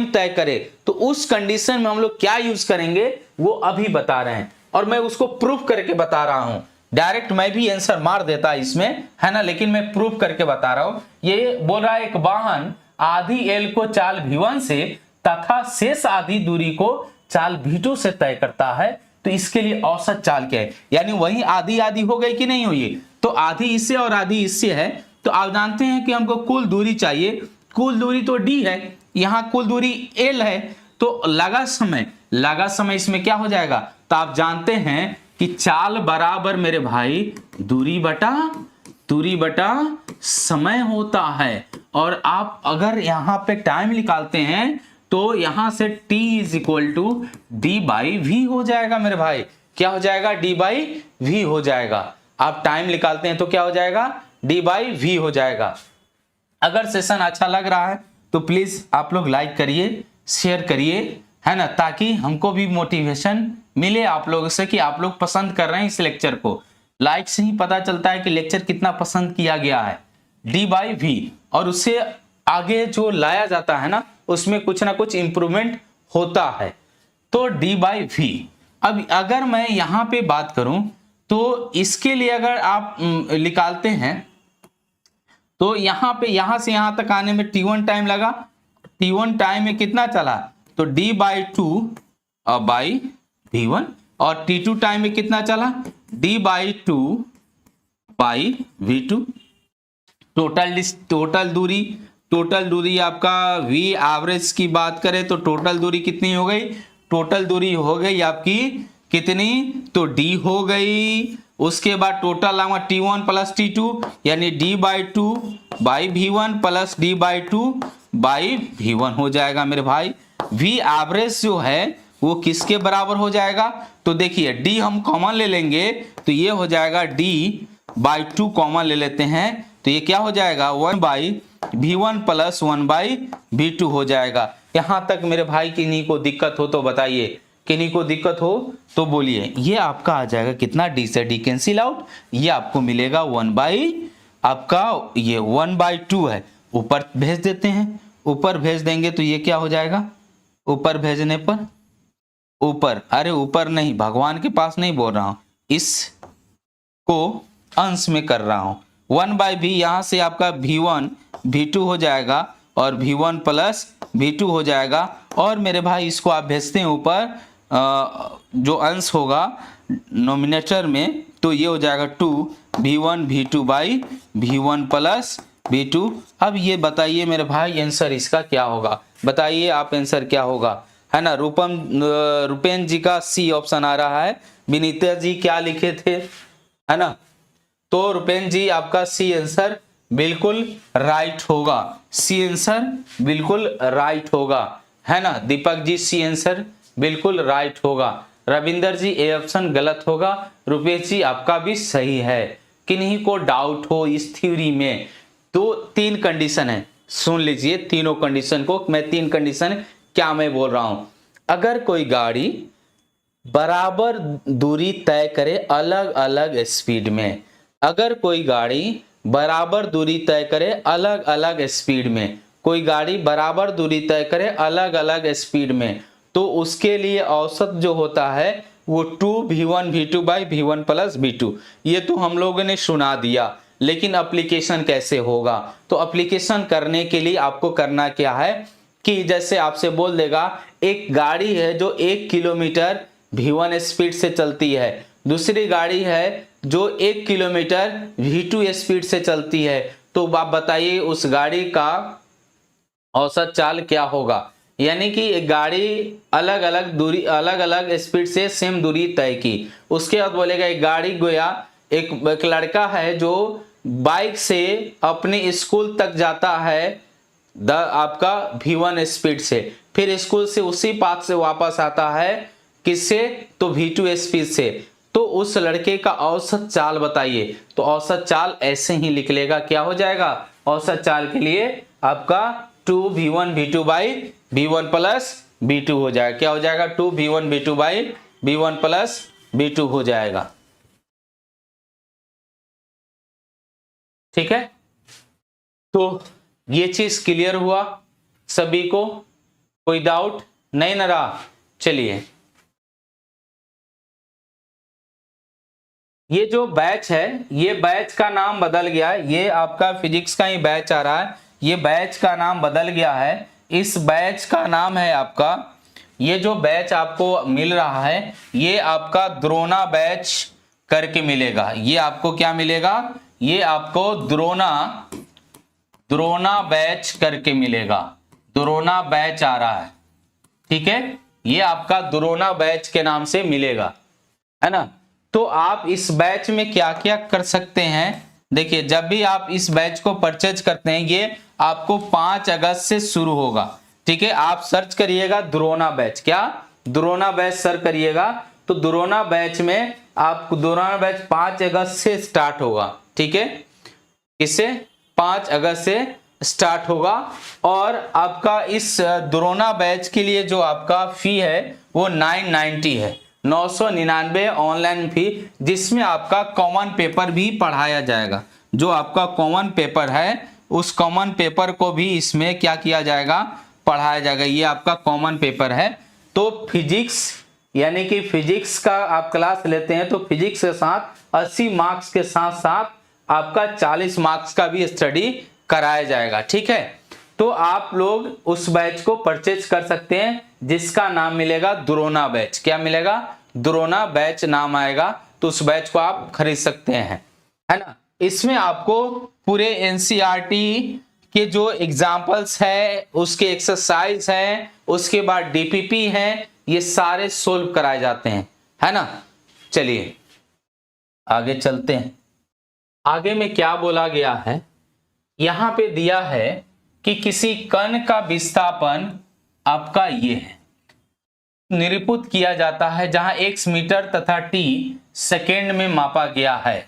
तय करे, तो उस कंडीशन में हम लोग क्या यूज करेंगे वो अभी बता रहे हैं और मैं उसको प्रूफ करके बता रहा हूं। डायरेक्ट मैं भी आंसर मार देता इसमें, है ना, लेकिन मैं प्रूफ करके बता रहा हूं। ये बोल रहा है एक वाहन आधी एल को चाल V1 से तथा शेष आधी दूरी को चाल V2 से तय करता है, तो इसके लिए औसत चाल क्या है, यानी वही आधी आधी हो गई कि नहीं हुई, तो आधी इससे और आधी इससे है, तो आप जानते हैं कि हमको कुल दूरी चाहिए। कुल दूरी तो d है, यहां कुल दूरी l है, तो लगा समय इसमें क्या हो जाएगा, तो आप जानते हैं कि चाल बराबर मेरे भाई दूरी बटा समय होता है। और आप अगर यहां पे टाइम निकालते हैं तो यहां से t is equal to d/v हो जाएगा मेरे भाई, क्या हो जाएगा, d/v हो जाएगा। आप टाइम निकालते हैं तो क्या हो जाएगा, d/v हो जाएगा। अगर सेशन अच्छा लग रहा है तो प्लीज आप लोग लाइक करिए, शेयर करिए, है ना, ताकि हमको भी मोटिवेशन मिले आप लोगों से कि आप लोग पसंद कर रहे हैं इस लेक्चर को। लाइक से ही पता चलता है कि लेक्चर कितना पसंद किया गया है। d/v, और उससे आगे जो लाया जाता है ना, उसमें कुछ ना कुछ इंप्रूवमेंट होता है। तो d/v, अब अगर मैं यहां पे बात करूं तो इसके लिए अगर आप निकालते हैं तो यहां से यहां तक आने में t1 टाइम लगा, t1 टाइम में कितना चला, तो d/2 बाई v1, और t2 टाइम में कितना चला, d/2 बाई v2। टोटल दूरी आपका v एवरेज की बात करें तो टोटल दूरी कितनी हो गई, टोटल दूरी हो गई आपकी कितनी, तो d हो गई। उसके बाद टोटल आऊंगा t1 प्लस t2, यानी d/2 by v1 plus d/2 by v1 हो जाएगा मेरे भाई। v एवरेज जो है वो किसके बराबर हो जाएगा, तो देखिए d हम कॉमन ले लेंगे तो ये हो जाएगा d/2 कॉमन ले लेते हैं तो ये क्या हो जाएगा 1/v1 प्लस 1/v2 हो जाएगा। यहां तक मेरे भाई किन्हीं को दिक्कत हो तो बताइए, किन्हीं को दिक्कत हो तो बोलिए। ये आपका आ जाएगा कितना, d से d कैंसिल आउट, ये आपको मिलेगा 1/2 है। ऊपर भेज देते हैं, ऊपर भेज देंगे तो ये क्या हो जाएगा, ऊपर भेजने पर ऊपर, अरे ऊपर नहीं, भगवान के पास नहीं बोल रहा हूं, इसको अंश में कर रहा हूं। 1/v यहां से आपका v1 v2 हो जाएगा और v1 प्लस v2 हो जाएगा, और मेरे भाई इसको आप भेजते हैं ऊपर जो अंश होगा नोमिनेटर में, तो ये हो जाएगा 2v1 v2 by v1 plus v2। अब ये बताइए मेरे भाई आंसर इसका क्या होगा, बताइए आप आंसर क्या होगा, है ना। रुपेन जी का सी ऑप्शन आ रहा है। विनीता जी क्या लिखे थे, है ना, तो रुपेन जी आपका सी आंसर बिल्कुल राइट होगा। सी आंसर बिल्कुल राइट होगा, है ना। दीपक जी सी आंसर बिल्कुल राइट होगा। रविंदर जी ए ऑप्शन गलत होगा। रुपेश जी आपका भी सही है। किन्हीं को डाउट हो इस थ्योरी में तो 3 कंडीशन है, सुन लीजिए तीनों कंडीशन को। मैं 3 कंडीशन क्या मैं बोल रहा हूं। अगर कोई गाड़ी बराबर दूरी तय करे अलग अलग स्पीड में, अगर कोई गाड़ी बराबर दूरी तय करे अलग अलग स्पीड में, कोई गाड़ी बराबर दूरी तय करे अलग अलग स्पीड में, तो उसके लिए औसत जो होता है वो 2v1 v2 by v1 plus v2। ये तो हम लोगों ने सुना दिया, लेकिन एप्लीकेशन कैसे होगा। तो एप्लीकेशन करने के लिए आपको करना क्या है कि जैसे आपसे बोल देगा एक गाड़ी है जो 1 किलोमीटर v1 स्पीड से चलती है, दूसरी गाड़ी है जो 1 किलोमीटर v2 स्पीड से चलती है, तो आप बताइए उस गाड़ी का औसत चाल क्या होगा। यानी कि एक गाड़ी अलग अलग दूरी अलग अलग स्पीड से सेम दूरी तय की, उसके बाद बोलेगा एक गाड़ी गोया एक लड़का है जो बाइक से अपने स्कूल तक जाता है आपका v1 स्पीड से, फिर स्कूल से उसी पाथ से वापस आता है किससे, तो v2 स्पीड से, तो उस लड़के का औसत चाल बताइए। तो औसत चाल ऐसे ही लिख लेगा, क्या हो जाएगा औसत चाल के लिए आपका 2v1 v2 by v1 plus v2 हो जाएगा। क्या हो जाएगा 2v1 v2 by v1 plus v2 हो जाएगा। ठीक है, तो ये चीज क्लियर हुआ सभी को, कोई डाउट नहीं न रहा। चलिए ये जो बैच है ये बैच का नाम बदल गया है, ये आपका फिजिक्स का ही बैच आ रहा है, ये बैच का नाम बदल गया है। इस बैच का नाम है आपका, ये जो बैच आपको मिल रहा है ये आपका द्रोणा बैच करके मिलेगा। ये आपको क्या मिलेगा, ये आपको द्रोणा बैच करके मिलेगा। द्रोणा बैच आ रहा है, ठीक है, ये आपका द्रोणा बैच के नाम से मिलेगा, है ना। तो आप इस बैच में क्या क्या कर सकते हैं, देखिए जब भी आप इस बैच को परचेज करते हैं ये आपको 5 अगस्त से शुरू होगा। ठीक है, आप सर्च करिएगा द्रोणा बैच, क्या द्रोणा बैच सर्च करिएगा, तो द्रोणा बैच में आपको द्रोणा बैच 5 अगस्त से स्टार्ट होगा। ठीक है, इससे 5 अगस्त से स्टार्ट होगा। और आपका इस द्रोणा बैच के लिए जो आपका फी है वो 990 है, 999 ऑनलाइन फी, जिसमें आपका कॉमन पेपर भी पढ़ाया जाएगा। जो आपका कॉमन पेपर है उस कॉमन पेपर को भी इसमें क्या किया जाएगा, पढ़ाया जाएगा। ये आपका कॉमन पेपर है। तो फिजिक्स यानी कि फिजिक्स का आप क्लास लेते हैं तो फिजिक्स के साथ 80 मार्क्स के साथ साथ आपका 40 मार्क्स का भी स्टडी कराया जाएगा। ठीक है, तो आप लोग उस बैच को परचेज कर सकते हैं जिसका नाम मिलेगा द्रोणा बैच। क्या मिलेगा, द्रोणा बैच नाम आएगा, तो उस बैच को आप खरीद सकते हैं, है ना। इसमें आपको पूरे एनसीईआरटी के जो एग्जाम्पल्स है, उसके एक्सरसाइज है, उसके बाद डीपीपी है, ये सारे सोल्व कराए जाते हैं, है ना। चलिए आगे चलते हैं। आगे में क्या बोला गया है, यहां पे दिया है कि किसी कण का विस्थापन आपका ये है, निरूपित किया जाता है जहां x मीटर तथा t सेकेंड में मापा गया है।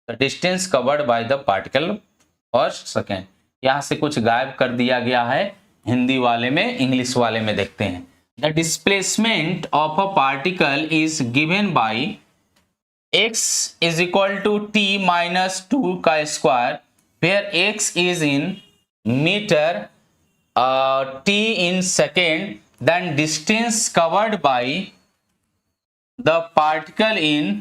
The distance covered by the particle और सेकेंड, यहां से कुछ गायब कर दिया गया है हिंदी वाले में, इंग्लिश वाले में देखते हैं। The displacement of a particle is given by x is equal to t minus 2 का square, where x is in meter, t in second, then distance covered by the particle in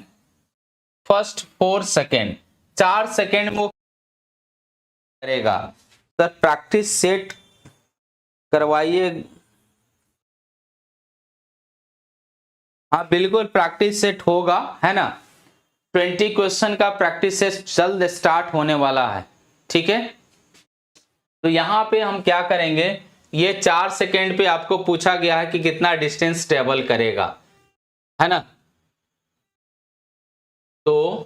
first 4 second, 4 second में करेगा। Sir practice set करवाइए, हाँ बिल्कुल practice set होगा, है ना। 20 question का प्रैक्टिस सेट जल्द स्टार्ट होने वाला है। ठीक है, तो यहां पे हम क्या करेंगे, ये 4 सेकेंड पे आपको पूछा गया है कि कितना डिस्टेंस ट्रेवल करेगा, है ना। तो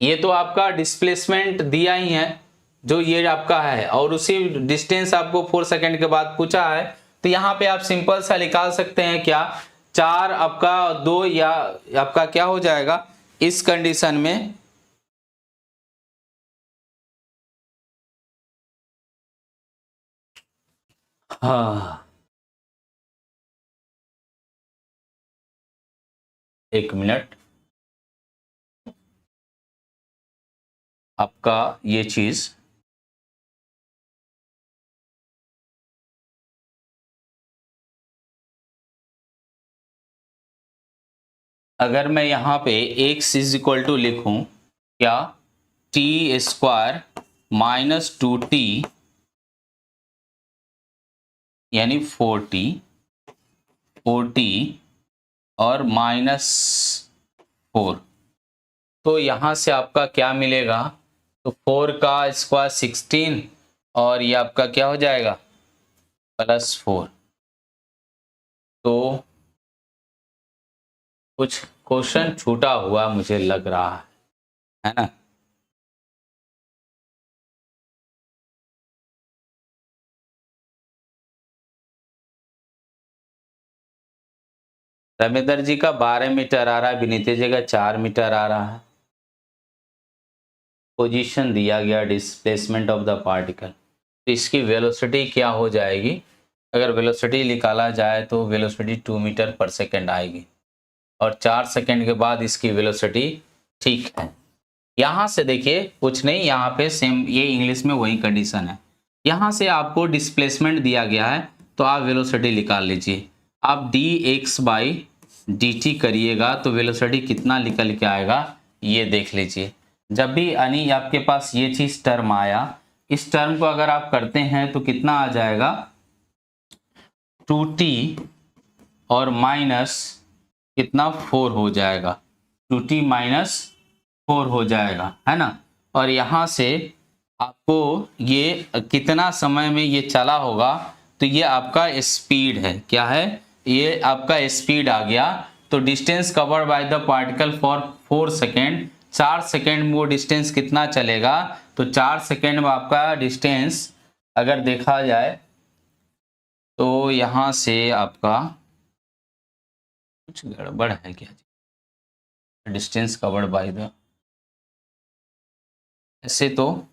ये तो आपका डिस्प्लेसमेंट दिया ही है जो ये आपका है, और उसी डिस्टेंस आपको 4 सेकंड के बाद पूछा है, तो यहाँ पे आप सिंपल सा निकाल सकते हैं क्या, 4 आपका 2 या आपका क्या हो जाएगा इस कंडीशन में, हाँ 1 मिनट, आपका ये चीज अगर मैं यहाँ पे x इज इक्वल टू लिखूं क्या, टी स्क्वायर माइनस 2t यानी 4t और -4, तो यहाँ से आपका क्या मिलेगा, तो 4 का स्क्वायर 16 और ये आपका क्या हो जाएगा +4। तो कुछ क्वेश्चन छूटा हुआ मुझे लग रहा है ना। रमेंद्र जी का 12 मीटर आ रहा है, विनीत जी का 4 मीटर आ रहा है। पोजीशन दिया गया डिस्प्लेसमेंट ऑफ द पार्टिकल, तो इसकी वेलोसिटी क्या हो जाएगी, अगर वेलोसिटी निकाला जाए तो वेलोसिटी 2 मीटर पर सेकेंड आएगी, और 4 सेकेंड के बाद इसकी वेलोसिटी, ठीक है। यहाँ से देखिए कुछ नहीं, यहाँ पे सेम ये इंग्लिश में वही कंडीशन है। यहाँ से आपको डिस्प्लेसमेंट दिया गया है तो आप वेलोसिटी निकाल लीजिए। आप dx/dt करिएगा तो वेलोसिटी कितना निकल के आएगा ये देख लीजिए। जब भी यानी आपके पास ये चीज टर्म आया, इस टर्म को अगर आप करते हैं तो कितना आ जाएगा 2t और माइनस कितना 4 हो जाएगा, 2t माइनस 4 हो जाएगा, है ना। और यहाँ से आपको ये कितना समय में ये चला होगा, तो ये आपका स्पीड है, क्या है ये आपका स्पीड आ गया। तो distance covered by the particle for 4 second, 4 second में वो डिस्टेंस कितना चलेगा, तो 4 सेकेंड में आपका डिस्टेंस अगर देखा जाए तो यहाँ से आपका कुछ गड़बड़ है क्या, डिस्टेंस कवर्ड बाय द, ऐसे तो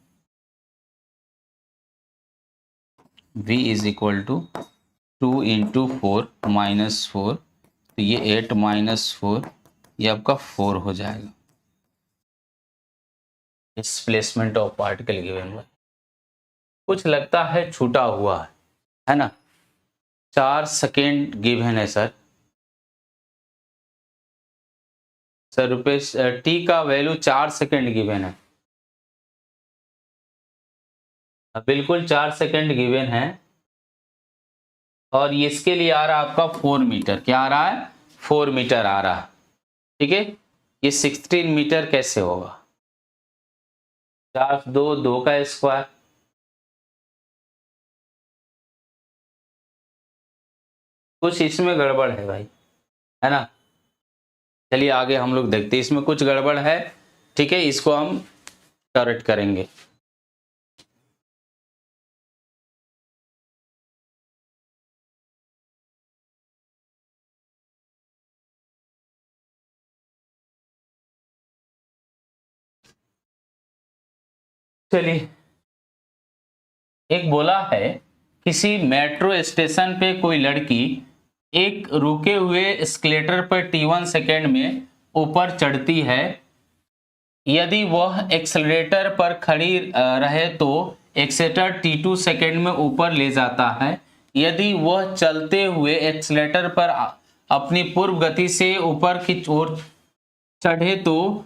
v is equal to 2 into 4 -4, तो ये 8 -4 ये आपका 4 हो जाएगा। Displacement of particle given by, कुछ लगता है छूटा हुआ है ना। 4 सेकेंड गिवन है सर, रुपये टी का वैल्यू 4 सेकेंड गिवन है, बिल्कुल 4 सेकेंड गिवन है, और इसके लिए आ रहा है आपका 4 मीटर, क्या आ रहा है 4 मीटर आ रहा है, ठीक है। ये 16 मीटर कैसे होगा, 4 2 2 का स्क्वायर, कुछ इसमें गड़बड़ है भाई, है ना। चलिए आगे हम लोग देखते हैं, इसमें कुछ गड़बड़ है, ठीक है, इसको हम करेक्ट करेंगे। चलिए, एक बोला है किसी मेट्रो स्टेशन पे कोई लड़की एक रुके हुए एस्केलेटर पर t1 सेकेंड में ऊपर चढ़ती है, यदि वह एक्सेलरेटर पर खड़ी रहे तो एक्सेलेटर t2 सेकेंड में ऊपर ले जाता है, यदि वह चलते हुए एक्सेलेटर पर अपनी पूर्व गति से ऊपर की ओर चढ़े तो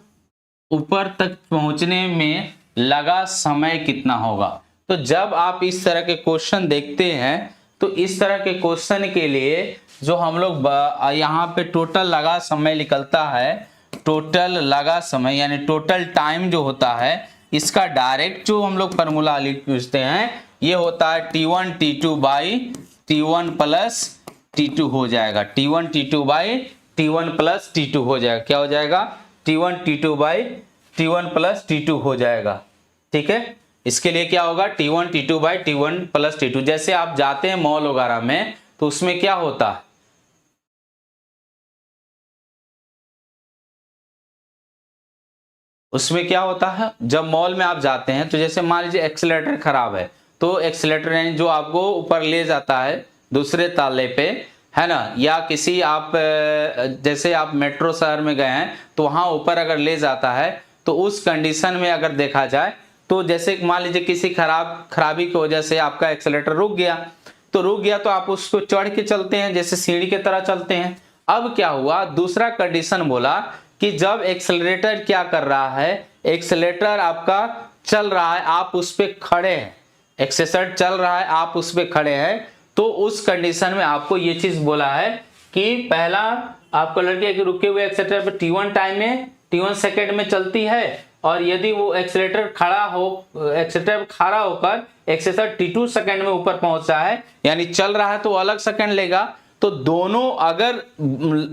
ऊपर तक पहुंचने में लगा समय कितना होगा। तो जब आप इस तरह के क्वेश्चन देखते हैं तो इस तरह के क्वेश्चन के लिए जो हम लोग यहाँ पे टोटल लगा समय निकलता है, टोटल लगा समय यानी टोटल टाइम जो होता है, इसका डायरेक्ट जो हम लोग फॉर्मूला लिखते हैं ये होता है T1 T2 by T1 plus T2 हो जाएगा, T1 T2 by T1 plus T2 हो जाएगा, क्या हो जाएगा T1 T2 by T1 plus T2 हो जाएगा। ठीक है, इसके लिए क्या होगा T1 T2 by T1 plus T2। जैसे आप जाते हैं मॉल वगैरह में तो उसमें क्या होता है, उसमें क्या होता है, जब मॉल में आप जाते हैं तो जैसे मान लीजिए एक्सीलरेटर खराब है, तो एक्सीलरेटर यानी जो आपको ऊपर ले जाता है दूसरे ताले पे, है ना, या किसी आप जैसे आप मेट्रो शहर में गए हैं तो वहां ऊपर अगर ले जाता है, तो उस कंडीशन में अगर देखा जाए तो जैसे मान लीजिए किसी खराबी की वजह से आपका एक्सीलरेटर रुक गया, तो आप उसको चढ़ के चलते हैं, जैसे सीढ़ी की तरह चलते हैं। अब क्या हुआ, दूसरा कंडीशन बोला कि जब एक्सेलरेटर क्या कर रहा है, एक्सेलरेटर आपका चल रहा है, आप उस पे खड़े हैं, एक्सेलरेटर चल रहा है, आप उस पे खड़े हैं, तो उस कंडीशन में आपको ये चीज बोला है कि पहला आपको लड़के कि रुके हुए एक्सेलरेटर पे T1 टाइम में, T1 सेकंड में चलती है, और यदि वो एक्सेलरेटर खड़ा होकर एक्सेलरेटर T2 सेकंड में ऊपर पहुंचा है, यानी चल रहा है तो अलग सेकंड लेगा। तो दोनों अगर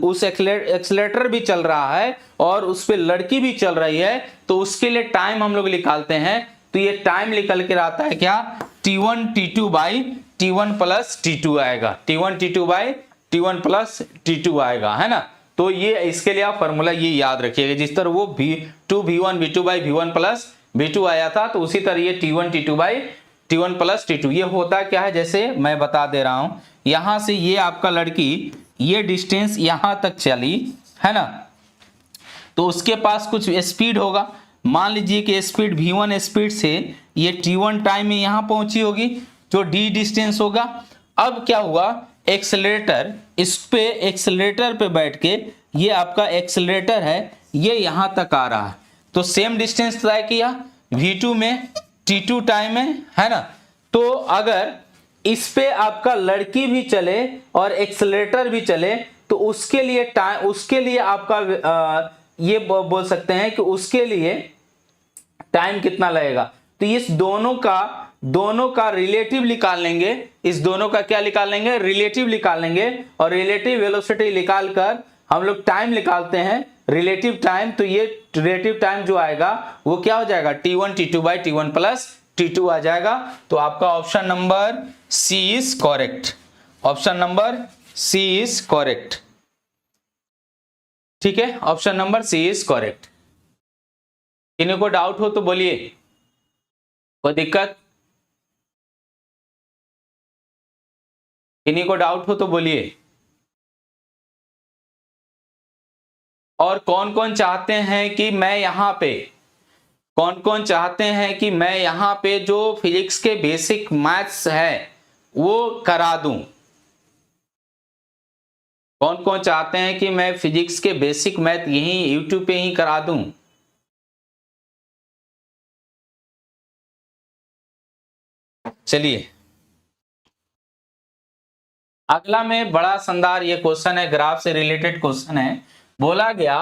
उस एक्सेलरेटर भी चल रहा है और उस पे लड़की भी चल रही है, तो उसके लिए टाइम हम लोग निकालते हैं। तो ये टाइम निकल के आता है क्या, T1 T2 by T1 plus T2 आएगा, T1 T2 by T1 plus T2 आएगा, है ना। तो ये इसके लिए आप फॉर्मूला ये याद रखिएगा, जिस तरह वो V2 V1 V2 by V1 plus V2 आया था, तो उसी तरह ये T1 T2 by T1 plus T2। ये होता क्या है, जैसे मैं बता दे रहा हूं, यहां से ये आपका लड़की ये डिस्टेंस यहां तक चली, है ना, तो उसके पास कुछ स्पीड होगा, मान लीजिए कि स्पीड V1 स्पीड से ये T1 टाइम में यहां पहुंची होगी, जो D डिस्टेंस होगा। अब क्या हुआ, एक्सेलरेटर एक्सेलरेटर पे बैठ के, ये आपका एक्सेलरेटर है, ये यहां तक आ रहा है, तो सेम डिस्टेंस तय किया V2 में T2 टाइम में, है ना। तो अगर इस पे आपका लड़की भी चले और एक्सेलरेटर भी चले, तो उसके लिए आपका ये बोल सकते हैं कि उसके लिए टाइम कितना लगेगा। तो इस दोनों का रिलेटिव निकाल लेंगे, इस दोनों का क्या निकाल लेंगे, रिलेटिव निकाल लेंगे, और रिलेटिव वेलोसिटी निकालकर हम लोग टाइम निकालते हैं, रिलेटिव टाइम। तो ये रिलेटिव टाइम जो आएगा वो क्या हो जाएगा, T1 T2 by T1 plus T2 आ जाएगा। तो आपका option number C is correct, option number C is correct. ठीक है, option number C is correct. किन्हीं को डाउट हो तो बोलिए, कोई दिक्कत, किन्हीं को डाउट हो तो बोलिए। और कौन कौन चाहते हैं कि मैं यहां पे जो फिजिक्स के बेसिक मैथ्स है वो करा दूं, कौन कौन चाहते हैं कि मैं फिजिक्स के बेसिक मैथ यहीं यूट्यूब पे ही करा दूं। चलिए अगला में बड़ा शानदार ये क्वेश्चन है, ग्राफ से रिलेटेड क्वेश्चन है। बोला गया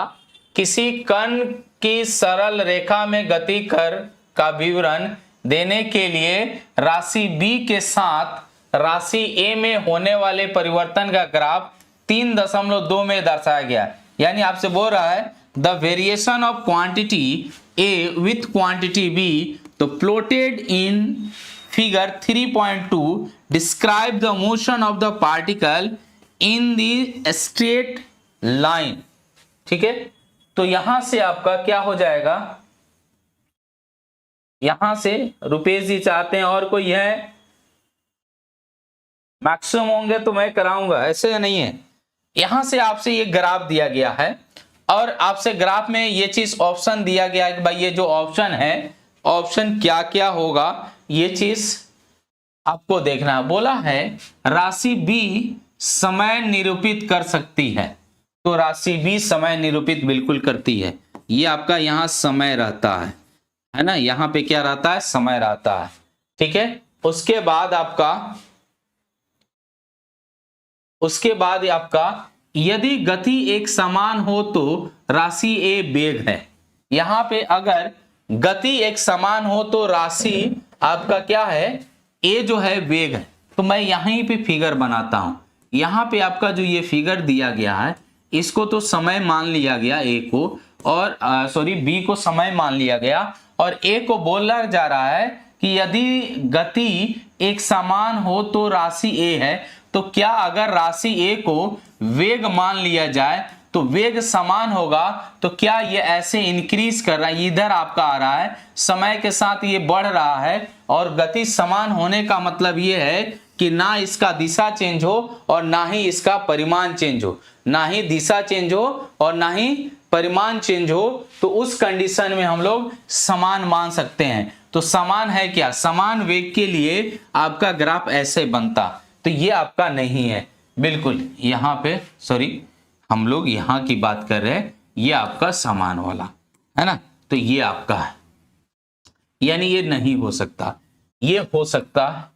किसी कण की सरल रेखा में गति कर का विवरण देने के लिए राशि b के साथ राशि a में होने वाले परिवर्तन का ग्राफ 3.2 में दर्शाया गया। यानी आपसे बोल रहा है the variation of quantity a with quantity b, तो plotted in figure 3.2 describe the motion of the particle in the straight line. ठीक है, तो यहां से आपका क्या हो जाएगा, यहां से रुपेश जी चाहते हैं और कोई है, मैक्सिमम होंगे तो मैं कराऊंगा, ऐसे नहीं है। यहां से आपसे ये ग्राफ दिया गया है और आपसे ग्राफ में ये चीज ऑप्शन दिया गया है कि भाई ये जो ऑप्शन है, ऑप्शन क्या क्या होगा, ये चीज आपको देखना है। बोला है राशि b समय निरूपित कर सकती है, तो राशि b समय निरूपित बिल्कुल करती है। ये आपका यहां समय रहता है ना, यहां पे क्या रहता है, समय रहता है। ठीक है, उसके बाद आपका यदि गति एक समान हो तो राशि a वेग है। यहां पे अगर गति एक समान हो तो राशि आपका क्या है, a जो है वेग है। तो मैं यहीं पे फिगर बनाता हूं, यहां पे आपका जो ये फिगर दिया गया है इसको तो समय मान लिया गया a को, और सॉरी बी को समय मान लिया गया और ए को बोला जा रहा है कि यदि गति एक समान हो तो राशि ए है। तो क्या अगर राशि ए को वेग मान लिया जाए तो वेग समान होगा, तो क्या ये ऐसे इंक्रीज कर रहा है, इधर आपका आ रहा है, समय के साथ ये बढ़ रहा है और गति समान होने का मतलब ये है कि ना इसका दिशा चेंज हो और ना ही इसका परिमाण चेंज हो, ना ही दिशा चेंज हो और ना ही परिमाण चेंज हो, तो उस कंडीशन में हम लोग समान मान सकते हैं। तो समान है क्या, समान वेग के लिए आपका ग्राफ ऐसे बनता, तो ये आपका नहीं है बिल्कुल। यहाँ पे सॉरी हम लोग यहाँ की बात कर रहे हैं, ये आपका समान वाला है ना, तो ये आपका है, यानी ये नहीं हो सकता। ये हो सकता है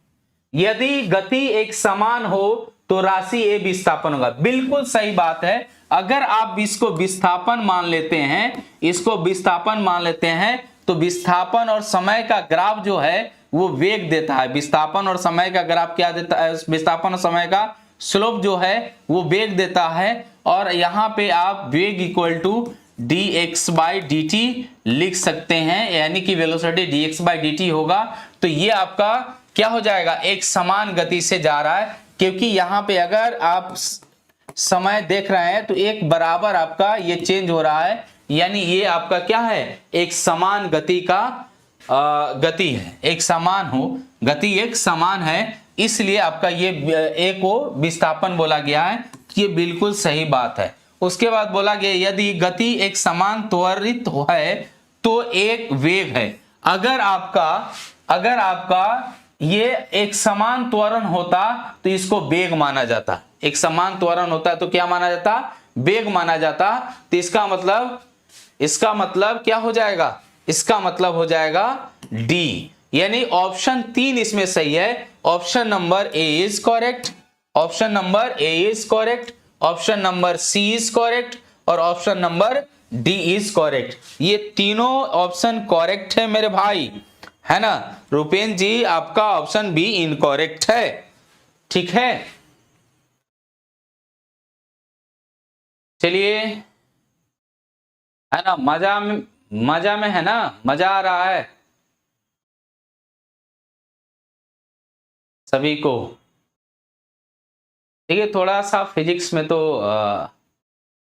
यदि गति एक समान हो तो राशि ए विस्थापन होगा, बिल्कुल सही बात है। अगर आप इसको विस्थापन मान लेते हैं, इसको विस्थापन मान लेते हैं, तो विस्थापन और समय का ग्राफ जो है वो वेग देता है। विस्थापन और समय का ग्राफ क्या देता है, विस्थापन और समय का स्लोप जो है वो वेग देता है। और यहाँ पे आप वेग इक्वल टू dx/dt लिख सकते हैं, यानी कि वेलोसिटी dx/dt होगा। तो ये आपका क्या हो जाएगा, एक समान गति से जा रहा है, क्योंकि यहाँ पे अगर आप समय देख रहे हैं तो एक बराबर आपका ये चेंज हो रहा है, यानी ये आपका क्या है, एक समान गति का गति है, एक समान हो, गति एक समान है, इसलिए आपका ये ए को विस्थापन बोला गया है। ये बिल्कुल सही बात है। उसके बाद बोला गया यदि गति एक समान त्वरित है तो एक वेग है। अगर आपका ये एक समान त्वरण होता तो इसको वेग माना जाता, एक समान त्वरण होता तो क्या माना जाता, वेग माना जाता। तो इसका मतलब क्या हो जाएगा, इसका मतलब हो जाएगा डी, यानी ऑप्शन 3 इसमें सही है। Option number A is correct, option number A is correct, option number C is correct और option number D is correct. ये तीनों ऑप्शन करेक्ट है मेरे भाई, है ना। रुपेन जी आपका ऑप्शन बी इनकरेक्ट है, ठीक है। चलिए, है ना, मजा में है ना, मजा आ रहा है सभी को। ठीक है, थोड़ा सा फिजिक्स में तो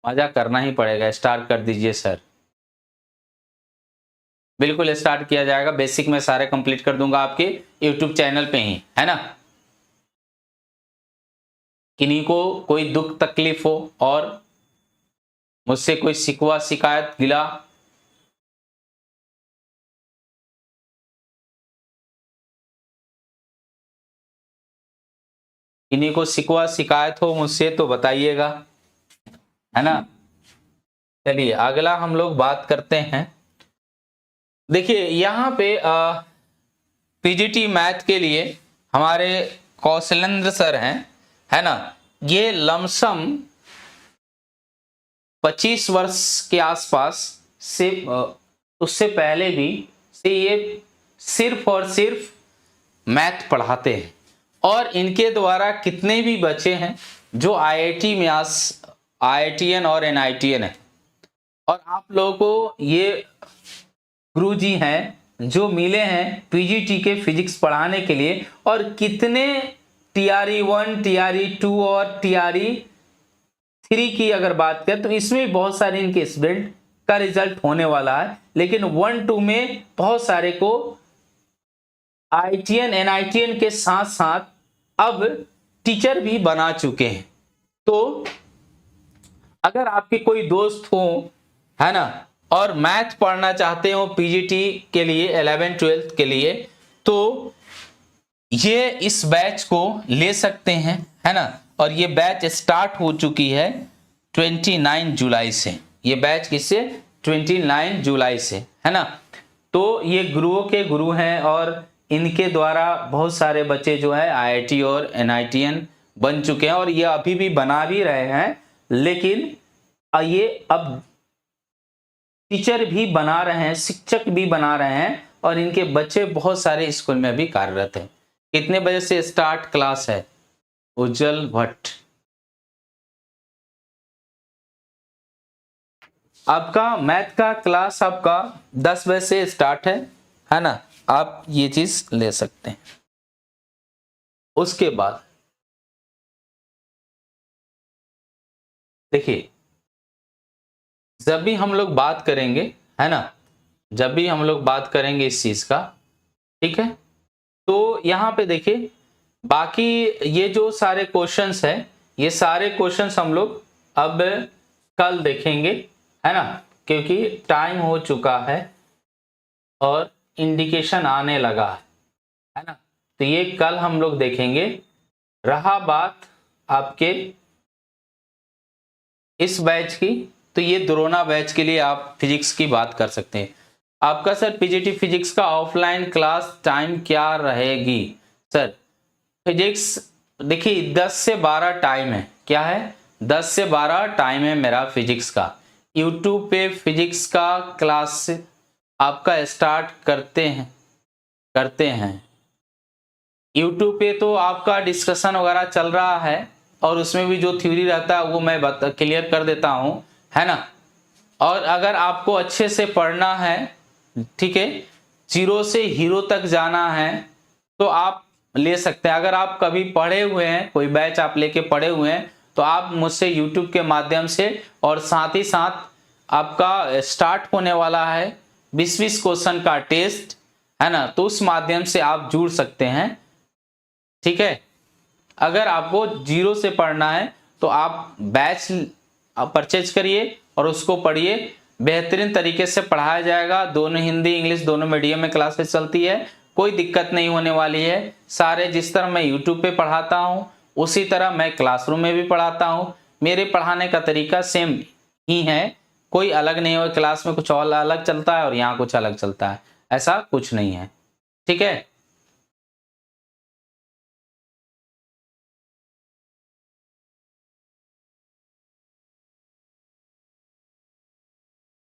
मजा करना ही पड़ेगा। स्टार्ट कर दीजिए सर। बिल्कुल स्टार्ट किया जाएगा, बेसिक में सारे कंप्लीट कर दूंगा आपके यूट्यूब चैनल पे ही, है ना। किन्हीं को कोई दुख तकलीफ हो और मुझसे कोई शिकवा शिकायत गिला, किन्हीं को शिकवा शिकायत हो मुझसे तो बताइएगा, है ना। चलिए अगला हम लोग बात करते हैं। देखिए यहाँ पे पीजीटी मैथ के लिए हमारे कौशलेंद्र सर हैं, है ना। ये लमसम 25 वर्ष के आसपास से, उससे पहले भी से ये सिर्फ और सिर्फ मैथ पढ़ाते हैं और इनके द्वारा कितने भी बच्चे हैं जो आईआईटी में आईआईटीएन और एनआईटीएन है। और आप लोगों को ये गुरुजी हैं जो मिले हैं पीजीटी के फिजिक्स पढ़ाने के लिए, और कितने टीआरई 1, टीआरई 2 और टीआरई 3 की अगर बात करें तो इसमें बहुत सारे इनके स्टूडेंट का रिजल्ट होने वाला है। लेकिन 1, 2 में बहुत सारे को आईआईटीएन एनआईटीएन के साथ साथ अब टीचर भी बना चुके हैं। तो अगर आपके कोई दोस्त हो, है ना, और मैथ पढ़ना चाहते हो पीजीटी के लिए 11th 12th के लिए, तो ये इस बैच को ले सकते हैं, है ना। और ये बैच स्टार्ट हो चुकी है 29 जुलाई से। ये बैच किससे, 29 जुलाई से, है ना। तो ये गुरुओं के गुरु हैं और इनके द्वारा बहुत सारे बच्चे जो है आईआईटी और एनआईटीएन बन चुके हैं और ये अभी भी बना भी रहे हैं। लेकिन ये अब टीचर भी बना रहे हैं, शिक्षक भी बना रहे हैं और इनके बच्चे बहुत सारे स्कूल में भी कार्यरत हैं। कितने बजे से स्टार्ट क्लास है, उज्जवल भट्ट? आपका मैथ का क्लास आपका 10 बजे से स्टार्ट है ना, आप ये चीज ले सकते हैं। उसके बाद देखिए, जब भी हम लोग बात करेंगे, है ना, जब भी हम लोग बात करेंगे इस चीज का, ठीक है, तो यहाँ पे देखिए बाकी ये जो सारे क्वेश्चंस हैं, ये सारे क्वेश्चंस हम लोग अब कल देखेंगे, है ना, क्योंकि टाइम हो चुका है और इंडिकेशन आने लगा है ना, तो ये कल हम लोग देखेंगे। रहा बात आपके इस बैच की, तो ये द्रोणा बैच के लिए आप फिजिक्स की बात कर सकते हैं। आपका सर पीजीटी फिजिक्स का ऑफलाइन क्लास टाइम क्या रहेगी? सर फिजिक्स देखिए 10 से 12 टाइम है, क्या है, 10 से 12 टाइम है मेरा फिजिक्स का। यूट्यूब पे फिजिक्स का क्लास आपका स्टार्ट करते हैं। यूट्यूब पे तो आपका डिस्कशन वगैरह चल रहा है और उसमें भी जो थ्योरी रहता है वो मैं क्लियर कर देता हूँ, है ना। और अगर आपको अच्छे से पढ़ना है, ठीक है, जीरो से हीरो तक जाना है तो आप ले सकते हैं। अगर आप कभी पढ़े हुए हैं, कोई बैच आप लेके पढ़े हुए हैं, तो आप मुझसे यूट्यूब के माध्यम से, और साथ ही साथ आपका स्टार्ट होने वाला है 20-20 क्वेश्चन का टेस्ट, है ना, तो उस माध्यम से आप जुड़ सकते हैं, ठीक है। अगर आपको जीरो से पढ़ना है तो आप बैच परचेज करिए और उसको पढ़िए, बेहतरीन तरीके से पढ़ाया जाएगा। दोनों हिंदी इंग्लिश दोनों मीडियम में क्लासेस चलती है, कोई दिक्कत नहीं होने वाली है। सारे जिस तरह मैं यूट्यूब पे पढ़ाता हूँ उसी तरह मैं क्लासरूम में भी पढ़ाता हूँ। मेरे पढ़ाने का तरीका सेम ही है, कोई अलग नहीं हो। क्लास में कुछ और अलग चलता है और यहाँ कुछ अलग चलता है, ऐसा कुछ नहीं है, ठीक है।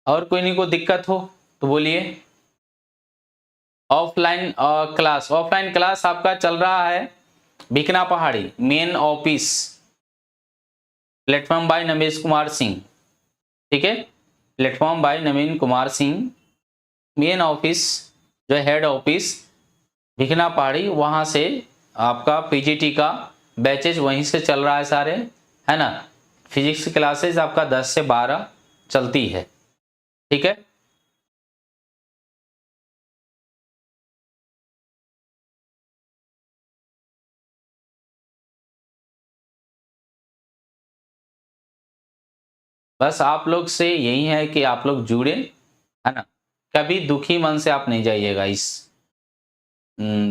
और कोई नहीं, कोई दिक्कत हो तो बोलिए। ऑफलाइन क्लास आपका चल रहा है Bhikhna Pahari main office, platform by Namesh Kumar Singh, ठीक है, platform by Naveen Kumar Singh, main office जो है हेड ऑफिस भिकना पहाड़ी, वहां से आपका पीजीटी का बैचेज वहीं से चल रहा है सारे, है ना। फिजिक्स क्लासेज आपका 10 से 12 चलती है, ठीक है। बस आप लोग से यही है कि आप लोग जुड़े, है ना, कभी दुखी मन से आप नहीं जाइएगा इस